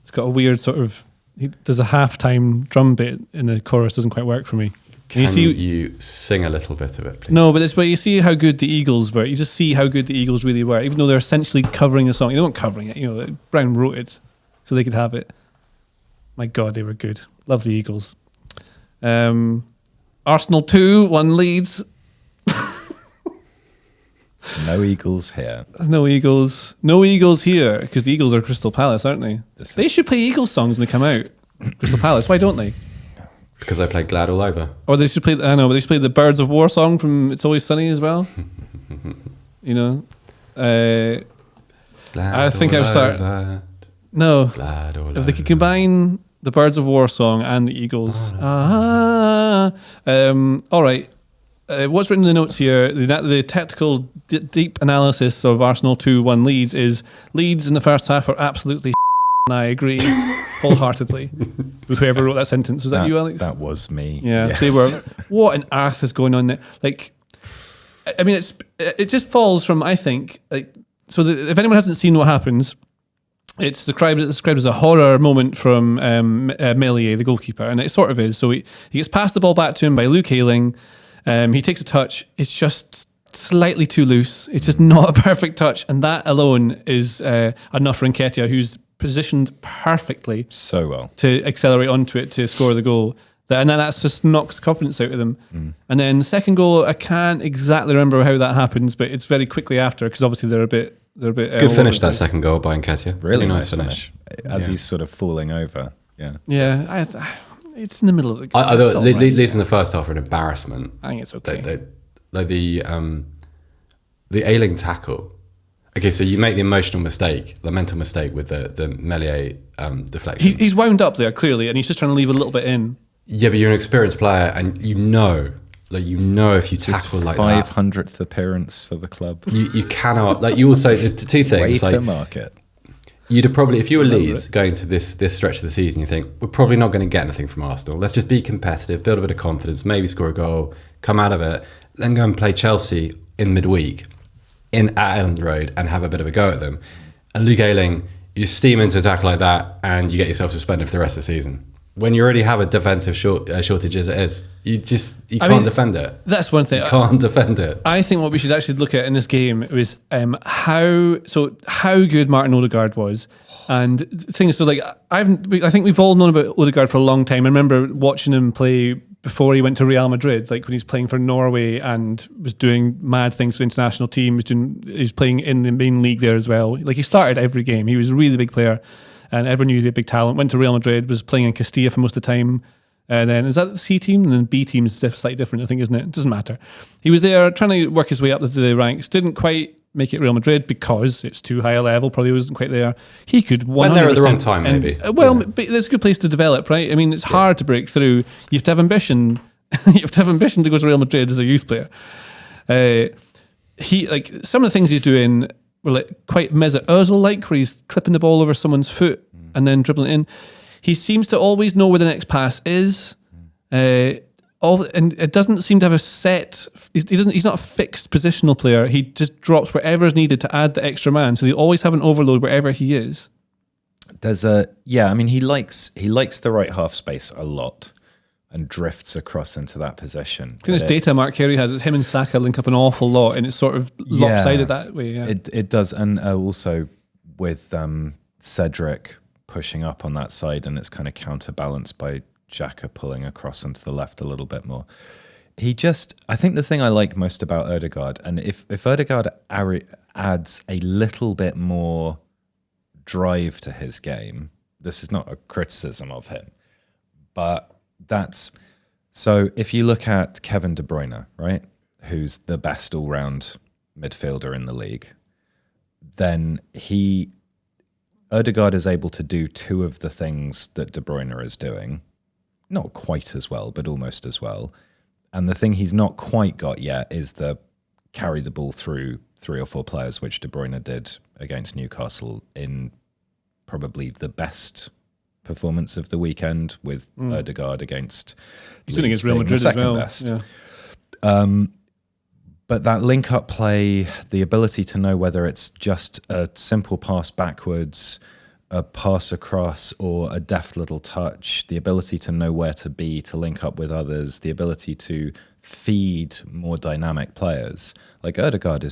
It's got a weird sort of. There's a halftime drum bit in the chorus. Doesn't quite work for me. Can you sing a little bit of it, please? No, but it's where you see how good the Eagles were. You just see how good the Eagles really were, even though they're essentially covering a song. They weren't covering it. Brown wrote it so they could have it. My God, they were good. Love the Eagles. Arsenal 2, 1 Leeds. No Eagles here. No Eagles. No Eagles here, because the Eagles are Crystal Palace, aren't they? They should play Eagles songs when they come out. Crystal Palace. Why don't they? Because I played Glad All Over. Or they should play, I know, but they should play the Birds of War song from It's Always Sunny as well. I think I would start. No. Glad all if they could combine the Birds of War song and the Eagles. All right. What's written in the notes here, the tactical deep analysis of Arsenal 2-1 Leeds is Leeds in the first half are absolutely and I agree wholeheartedly with whoever wrote that sentence. Was that you, Alex? That was me. Yeah, yes. They were. What on earth is going on there? Like, I mean, it just falls from, I think, like, so if anyone hasn't seen what happens, it's described as a horror moment from Meslier, the goalkeeper, and it sort of is. So he gets passed the ball back to him by Luke Ayling. He takes a touch. It's just slightly too loose. It's just not a perfect touch, and that alone is enough for Nketiah, who's positioned perfectly so well to accelerate onto it to score the goal. And then that just knocks confidence out of them. And then the second goal, I can't exactly remember how that happens, but it's very quickly after, because obviously they're a bit. Good finish, that second goal by Nketiah. Really nice finish. As he's sort of falling over. Yeah. It's in the middle of the game. I thought Leeds in the first half are an embarrassment. I think it's okay. The Ayling tackle. Okay, so you make the emotional mistake, the mental mistake with the Meslier deflection. He's wound up there clearly, and he's just trying to leave a little bit in. Yeah, but you're an experienced player, and you know if you tackle like that. 500th appearance for the club. You cannot. Like you also the two things. Way to market. You'd have probably, if you were Leeds going to this stretch of the season, you think we're probably not going to get anything from Arsenal. Let's just be competitive, build a bit of confidence, maybe score a goal, come out of it, then go and play Chelsea in midweek at Elland Road and have a bit of a go at them. And Luke Ayling, you steam into a tackle like that, and you get yourself suspended for the rest of the season. When you already have a defensive shortage as it is, you can't defend it. That's one thing. You can't defend it. I think what we should actually look at in this game was how good Martin Odegaard was. And the thing is, so like I think we've all known about Odegaard for a long time. I remember watching him play before he went to Real Madrid, like when he's playing for Norway and was doing mad things for the international team. He was playing in the main league there as well. Like he started every game. He was a really big player. And everyone knew he had a big talent. Went to Real Madrid, was playing in Castilla for most of the time. And then, is that the C team? And then B team is slightly different, I think, isn't it? It doesn't matter. He was there trying to work his way up to the ranks. Didn't quite make it Real Madrid because it's too high a level, probably wasn't quite there. He could 100%. When they're at the wrong time, maybe. But it's a good place to develop, right? I mean, it's hard to break through. You have to have ambition. You have to have ambition to go to Real Madrid as a youth player. He like some of the things he's doing were like quite Mesut Ozil-like, where he's clipping the ball over someone's foot and then dribbling it in. He seems to always know where the next pass is. And it doesn't seem to have a set. He's not a fixed positional player. He just drops wherever is needed to add the extra man. So they always have an overload wherever he is. I mean, he likes the right half space a lot and drifts across into that position. I think this data Mark Carey has, it's him and Saka link up an awful lot, and it's sort of lopsided that way. Yeah. It does, and also with Cedric pushing up on that side, and it's kind of counterbalanced by Xhaka pulling across into the left a little bit more. I think the thing I like most about Odegaard, and if Odegaard adds a little bit more drive to his game, this is not a criticism of him, but so if you look at Kevin De Bruyne, right, who's the best all-round midfielder in the league, then Odegaard is able to do two of the things that De Bruyne is doing, not quite as well, but almost as well. And the thing he's not quite got yet is the carry the ball through 3 or 4 players, which De Bruyne did against Newcastle in probably the best performance of the weekend, with Odegaard against He's doing against Real Madrid as well. Best. Yeah. But that link-up play, the ability to know whether it's just a simple pass backwards, a pass across, or a deft little touch, the ability to know where to be, to link up with others, the ability to feed more dynamic players. Like Odegaard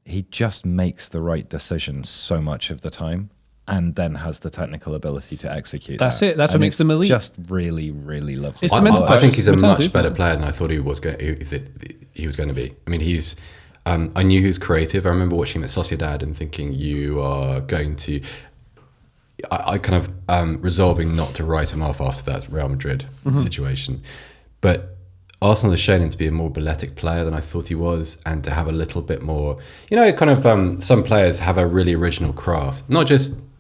he just makes the right decision so much of the time, and then has the technical ability to execute. That's it. That's what makes them elite. Just really, really lovely. I think he's a much better player than I thought he was going to be. I mean, I knew he was creative. I remember watching him at Sociedad and thinking, you are going to. I kind of resolving not to write him off after that Real Madrid situation, but Arsenal has shown him to be a more balletic player than I thought he was, and to have a little bit more, kind of some players have a really original craft.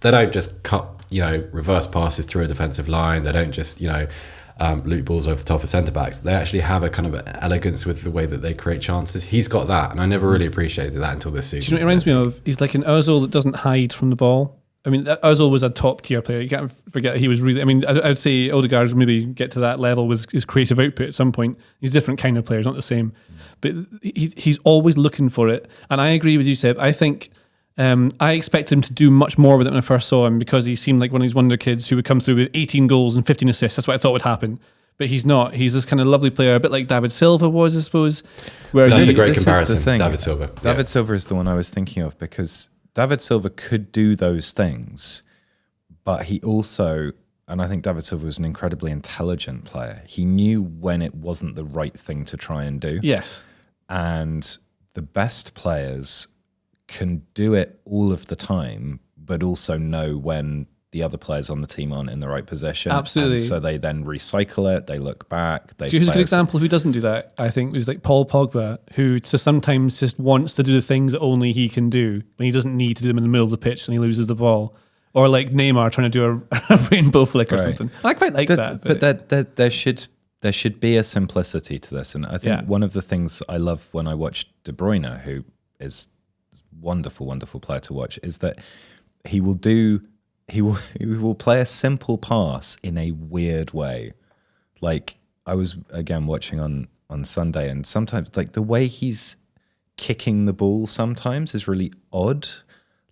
They don't just cut, reverse passes through a defensive line. They don't just, loop balls over the top of centre backs. They actually have a kind of elegance with the way that they create chances. He's got that, and I never really appreciated that until this season. Do you know what it reminds me of? He's like an Ozil that doesn't hide from the ball. I mean, Ozil was a top tier player. You can't forget that he was really. I mean, I'd say Odegaard would maybe get to that level with his creative output at some point. He's a different kind of player, not the same, but he's always looking for it. And I agree with you, Seb. I think I expected him to do much more with it when I first saw him, because he seemed like one of these wonder kids who would come through with 18 goals and 15 assists. That's what I thought would happen. But he's not. He's this kind of lovely player, a bit like David Silva was, I suppose. That's a great comparison, David Silva. David Silva is the one I was thinking of, because David Silva could do those things, but he also, and I think David Silva was an incredibly intelligent player. He knew when it wasn't the right thing to try and do. Yes. And the best players can do it all of the time, but also know when the other players on the team aren't in the right position. Absolutely. And so they then recycle it, they look back. Here's a good example who doesn't do that, I think, was like Paul Pogba, who sometimes just wants to do the things that only he can do when he doesn't need to do them in the middle of the pitch and he loses the ball. Or like Neymar trying to do a rainbow flick or something. I quite like that. But there should be a simplicity to this. And I think one of the things I love when I watch De Bruyne, who is wonderful, wonderful player to watch, is that he will play a simple pass in a weird way. Like I was again watching on Sunday, and sometimes like the way he's kicking the ball sometimes is really odd.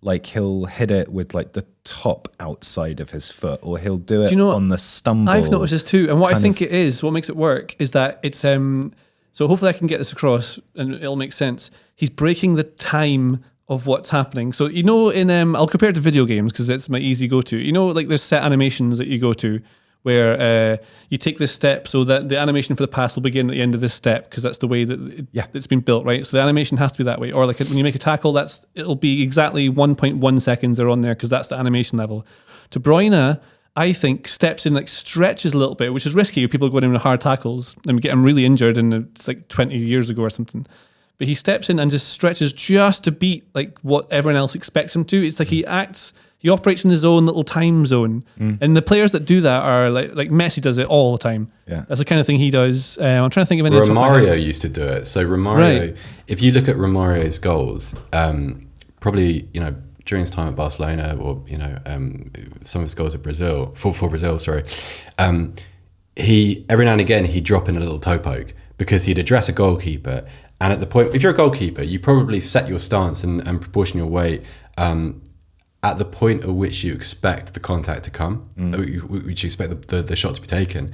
Like he'll hit it with like the top outside of his foot, or he'll do it on the stumble. I've noticed this too, and what I think it is, what makes it work, is that it's so hopefully I can get this across and it'll make sense. He's breaking the time of what's happening. So, in I'll compare it to video games because it's my easy go-to. Like there's set animations that you go to where you take this step so that the animation for the pass will begin at the end of this step, because that's the way that it's been built, right? So the animation has to be that way. Or like when you make a tackle, it'll be exactly 1.1 seconds they're on there, because that's the animation level. De Bruyne, I think, steps in, like stretches a little bit, which is risky if people go in with hard tackles and get them really injured, and it's like 20 years ago or something. but he steps in and just stretches just to beat like what everyone else expects him to. It's like he operates in his own little time zone, and the players that do that are like Messi does it all the time. Yeah, that's the kind of thing he does. I'm trying to think of any. Romario used to do it. So Romario, if you look at Romario's goals, probably during his time at Barcelona, or some of his goals at Brazil for Brazil, sorry, he every now and again he'd drop in a little toe poke because he'd address a goalkeeper, and at the point, if you're a goalkeeper, you probably set your stance and proportion your weight at the point at which you expect the contact to come, which you expect the shot to be taken.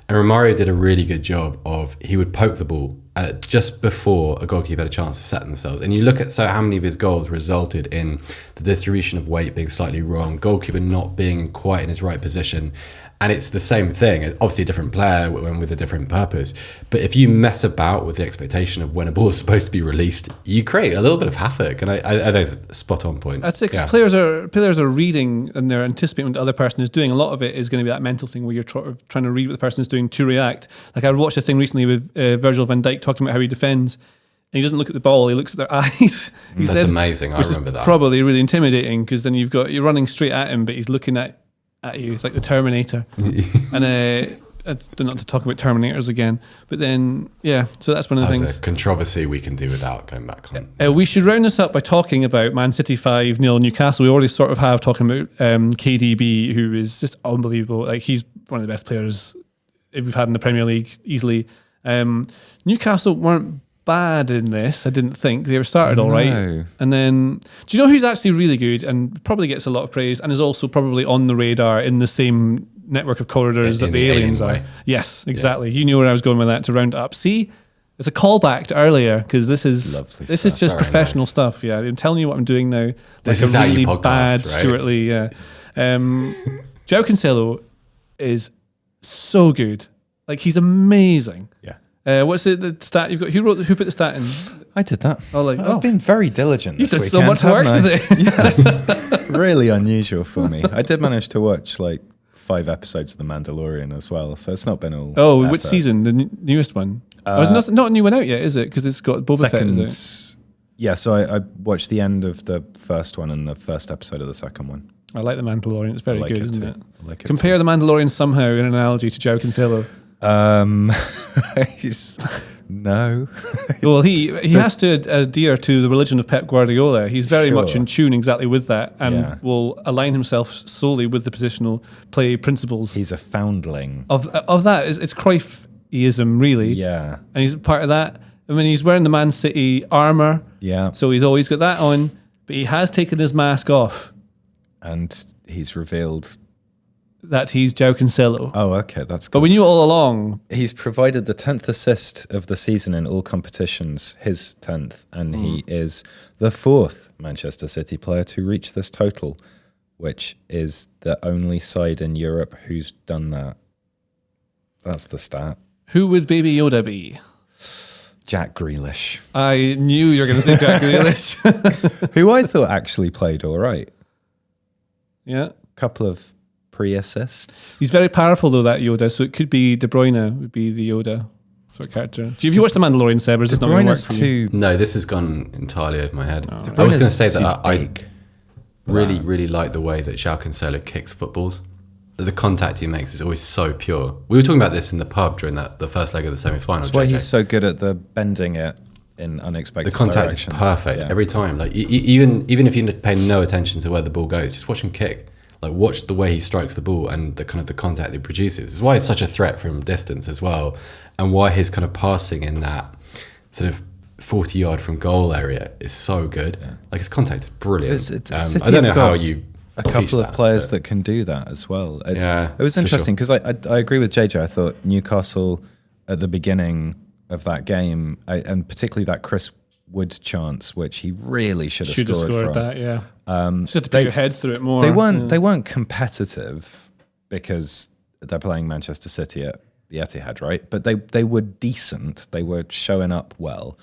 And Romario did a really good job of, he would poke the ball just before a goalkeeper had a chance to set themselves. And you look at how many of his goals resulted in the distribution of weight being slightly wrong, goalkeeper not being quite in his right position. And it's the same thing, obviously a different player with a different purpose. But if you mess about with the expectation of when a ball is supposed to be released, you create a little bit of havoc. And I think it's a spot on point. That's it, because players are reading and they're anticipating what the other person is doing. A lot of it is going to be that mental thing where you're trying to read what the person is doing to react. Like I watched a thing recently with Virgil van Dijk talking about how he defends, and he doesn't look at the ball, he looks at their eyes. That's amazing, I remember that. Probably really intimidating, because then you're running straight at him, but he's looking at you. It's like the Terminator. And not to talk about Terminators again, but then so that's one of the things. A controversy we can do without going back on. We should round this up by talking about Man City 5-0 Newcastle. We already sort of have talking about KDB, who is just unbelievable. Like, he's one of the best players we've had in the Premier League easily. Newcastle weren't bad in this, I didn't think. They were started all right. And then, do you know who's actually really good and probably gets a lot of praise and is also probably on the radar in the same network of corridors that the aliens are? Yes, exactly. You knew where I was going with that to round it up. See, it's a callback to earlier, because this is just very professional stuff. Yeah, I'm telling you what I'm doing now. This like is a how really you podcast, bad right? Stewart Lee. Yeah. João Cancelo is so good. Like, he's amazing. Yeah. What's the stat you've got? Who put the stat in? I did that. I've been very diligent this weekend. weekend. You've done so much work today. Yes. Really unusual for me. I did manage to watch like 5 episodes of The Mandalorian as well, so it's not been all effort. Which season? The newest one? It's not a new one out yet, is it? Because it's got Boba Fett, is it? Yeah, so I watched the end of the first one and the first episode of the second one. I like The Mandalorian. It's very good, isn't it? I like it Compare too. The Mandalorian somehow in an analogy to João Cancelo. No. Well, he has to adhere to the religion of Pep Guardiola. He's very much in tune exactly with that, and will align himself solely with the positional play principles. He's a foundling of that. It's Cruyffism, really. Yeah. And he's part of that. I mean, he's wearing the Man City armour. Yeah. So he's always got that on, but he has taken his mask off. And he's revealed that he's João Cancelo. Oh, okay, that's good. But we knew all along. He's provided the 10th assist of the season in all competitions, his 10th, and he is the 4th Manchester City player to reach this total, which is the only side in Europe who's done that. That's the stat. Who would Baby Yoda be? Jack Grealish. I knew you were going to say Jack Grealish. Who I thought actually played all right. Yeah. Couple of pre-assists. He's very powerful though, that Yoda, so it could be De Bruyne would be the Yoda sort of character. Have you watched The Mandalorian, Seb, or is this not going to work for you? No, this has gone entirely over my head. I was going to say that I really like the way that João Cancelo kicks footballs. The contact he makes is always so pure. We were talking about this in the pub during the first leg of the semi-final. That's why he's so good at the bending it in unexpected The contact directions. is perfect every time. Like even if you pay no attention to where the ball goes, just watch him kick. Like, watch the way he strikes the ball and the kind of the contact he produces. This is why it's such a threat from distance as well, and why his kind of passing in that sort of 40-yard from goal area is so good. Yeah. Like, his contact is brilliant. I don't know how you a couple of players that can do that as well. It was interesting because I agree with JJ. I thought Newcastle at the beginning of that game, and particularly that Chris Wood chance, which he really should have scored from. That, yeah. Just had to put your head through it more. They weren't competitive because they're playing Manchester City at the Etihad, right? But they were decent. They were showing up well.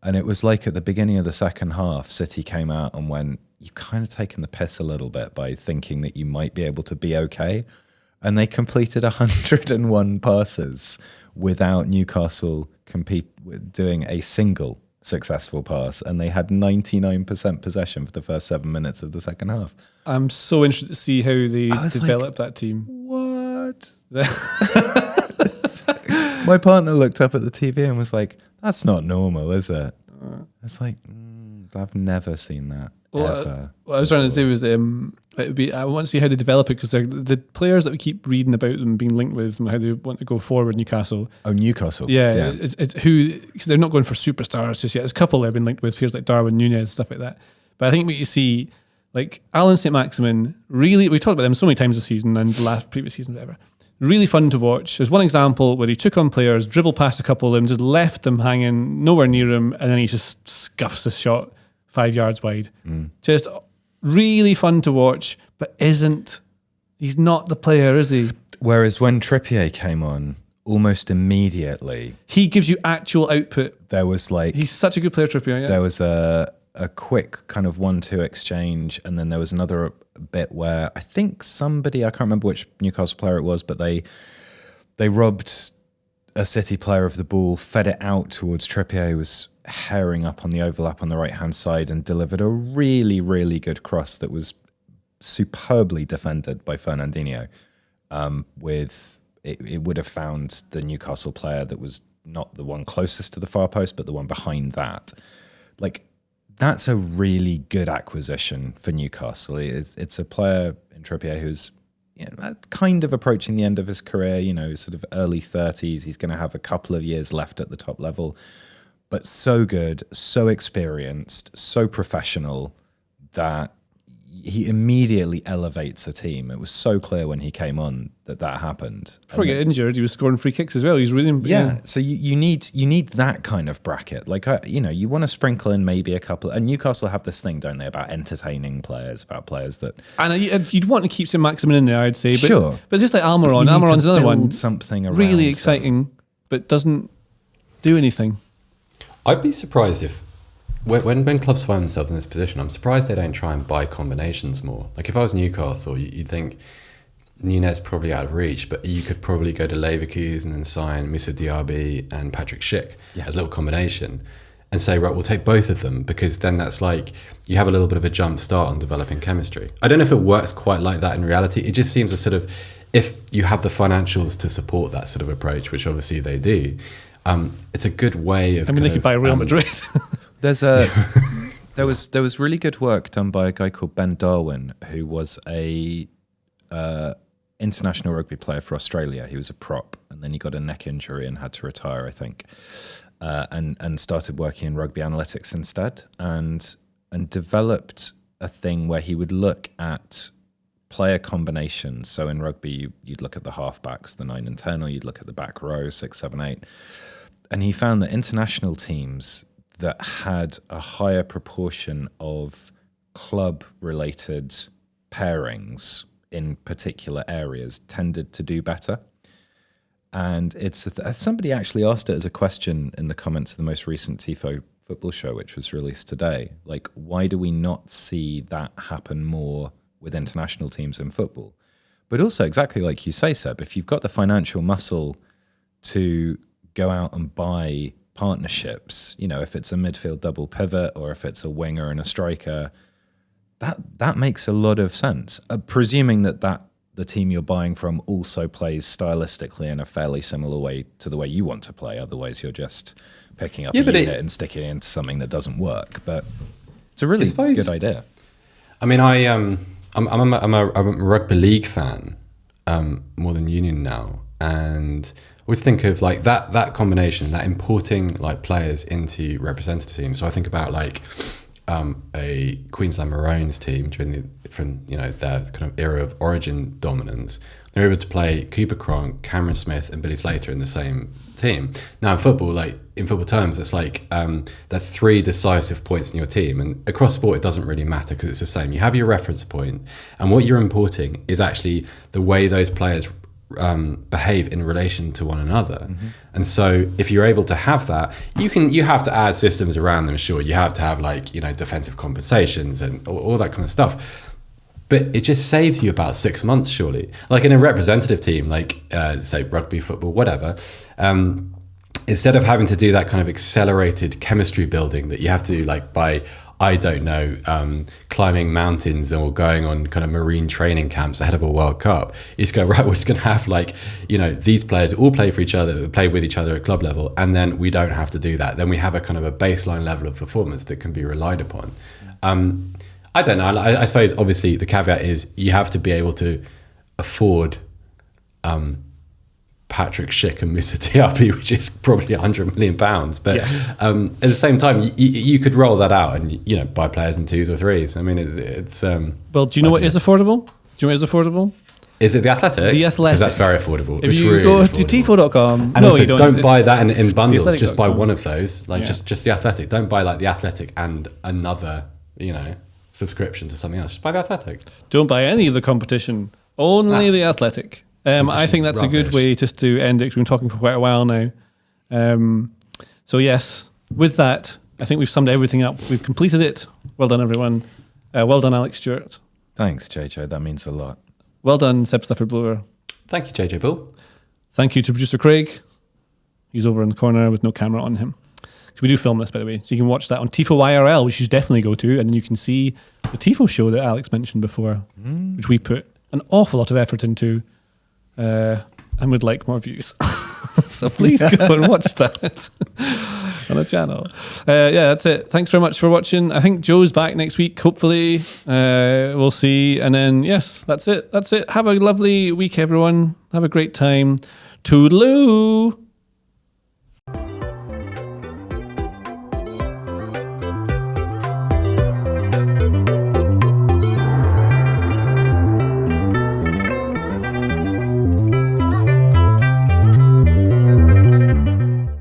And it was like at the beginning of the second half, City came out and went, you've kind of taken the piss a little bit by thinking that you might be able to be okay. And they completed 101 passes without Newcastle doing a single successful pass, and they had 99% possession for the first 7 minutes of the second half. I'm so interested to see how they develop that team. What? My partner looked up at the TV and was like, "That's not normal, is it?" It's like, I've never seen that ever. What I was trying to say was, it would be, I want to see how they develop it, because the players that we keep reading about them being linked with and how they want to go forward, Newcastle. Oh, Newcastle. Yeah. It's who, because they're not going for superstars just yet. There's a couple that have been linked with players like Darwin Núñez, stuff like that. But I think what you see, like Alan St. Maximin, really, we talked about them so many times this season and the previous season, whatever. Really fun to watch. There's one example where he took on players, dribbled past a couple of them, just left them hanging nowhere near him, and then he just scuffs a shot 5 yards wide. Just really fun to watch, but he's not the player, is he? Whereas when Trippier came on, almost immediately, he gives you actual output. there was like, He's such a good player, Trippier. Yeah. there was a quick kind of 1-2 exchange, and then there was another bit where I think somebody, I can't remember which Newcastle player it was, but they robbed a City player of the ball, fed it out towards Trippier, who was herring up on the overlap on the right hand side, and delivered a really, really good cross that was superbly defended by Fernandinho. It would have found the Newcastle player that was not the one closest to the far post, but the one behind that. Like, that's a really good acquisition for Newcastle. It's a player in Trippier who's kind of approaching the end of his career, sort of early 30s. He's going to have a couple of years left at the top level, but so good, so experienced, so professional that he immediately elevates a team. It was so clear when he came on that happened. Before he got injured, he was scoring free kicks as well. He's really So you need that kind of bracket. Like you want to sprinkle in maybe a couple. And Newcastle have this thing, don't they, about entertaining players, about players that. And you'd want to keep St. Maximin in there, I'd say. But, sure, but just like Almiron. Almiron's another one. Something around really exciting, but doesn't do anything. I'd be surprised if. When clubs find themselves in this position, I'm surprised they don't try and buy combinations more. Like if I was Newcastle, you'd think Núñez probably out of reach, but you could probably go to Leverkusen and sign Moussa Diaby and Patrick Schick as a little combination and say, right, we'll take both of them, because then that's like you have a little bit of a jump start on developing chemistry. I don't know if it works quite like that in reality. It just seems a sort of, if you have the financials to support that sort of approach, which obviously they do, it's a good way of. I mean, they could buy Real Madrid. There was really good work done by a guy called Ben Darwin, who was a international rugby player for Australia. He was a prop, and then he got a neck injury and had to retire, I think, and started working in rugby analytics instead, and developed a thing where he would look at player combinations. So in rugby, you'd look at the halfbacks, the 9 and 10, or you'd look at the back row, 6, 7, 8, and he found that international teams that had a higher proportion of club-related pairings in particular areas tended to do better. And it's somebody actually asked it as a question in the comments of the most recent Tifo Football show, which was released today. Like, why do we not see that happen more with international teams in football? But also, exactly like you say, Seb, if you've got the financial muscle to go out and buy partnerships, if it's a midfield double pivot or if it's a winger and a striker, that makes a lot of sense, presuming that the team you're buying from also plays stylistically in a fairly similar way to the way you want to play. Otherwise you're just picking up a unit and sticking it into something that doesn't work. But it's a really good idea. I mean, I'm a rugby league fan more than Union now, and always think of like that combination, that importing like players into representative teams. So I think about like a Queensland Maroons team from their kind of era of origin dominance. They're able to play Cooper Cronk, Cameron Smith, and Billy Slater in the same team. Now in football, like in football terms, it's like there's 3 decisive points in your team, and across sport it doesn't really matter because it's the same. You have your reference point, and what you're importing is actually the way those players behave in relation to one another. Mm-hmm. And so if you're able to have that, you have to add systems around them. Sure, you have to have like defensive compensations and all that kind of stuff, but it just saves you about 6 months, surely. Like in a representative team, like say rugby, football, whatever, instead of having to do that kind of accelerated chemistry building that you have to do like by, I don't know, climbing mountains or going on kind of marine training camps ahead of a World Cup, you just go, right, we're just going to have like, you know, these players all play for each other, play with each other at club level, and then we don't have to do that. Then we have a kind of a baseline level of performance that can be relied upon. I don't know. I suppose obviously the caveat is you have to be able to afford Patrick Schick and Moussa Diaby, which is probably £100 million. But at the same time, you could roll that out and, you know, buy players in 2s or 3s. I mean, it's well, do you know what is affordable? Do you know what is affordable? Is it the Athletic? The Athletic. Because that's very affordable. If it's you really go affordable. to tifo.com, and also don't buy that in bundles. Just buy theathletic.com. one of those, like just the Athletic. Don't buy like the Athletic and another, you know, subscription to something else. Just buy the Athletic. Don't buy any of the competition. Only the Athletic. I think that's a good way just to end it, because we've been talking for quite a while now. So yes, with that, I think we've summed everything up. We've completed it. Well done, everyone. Well done, Alex Stewart. Thanks, JJ. That means a lot. Well done, Seb Stafford Bloor. Thank you, JJ Bull. Thank you to producer Craig. He's over in the corner with no camera on him. We do film this, by the way, so you can watch that on Tifo IRL, which you should definitely go to, and then you can see the Tifo show that Alex mentioned before, which we put an awful lot of effort into, and would like more views. So please go and watch that on the channel. That's it. Thanks very much for watching. I think Joe's back next week, hopefully. We'll see. And then, yes, that's it. Have a lovely week, everyone. Have a great time. Toodaloo!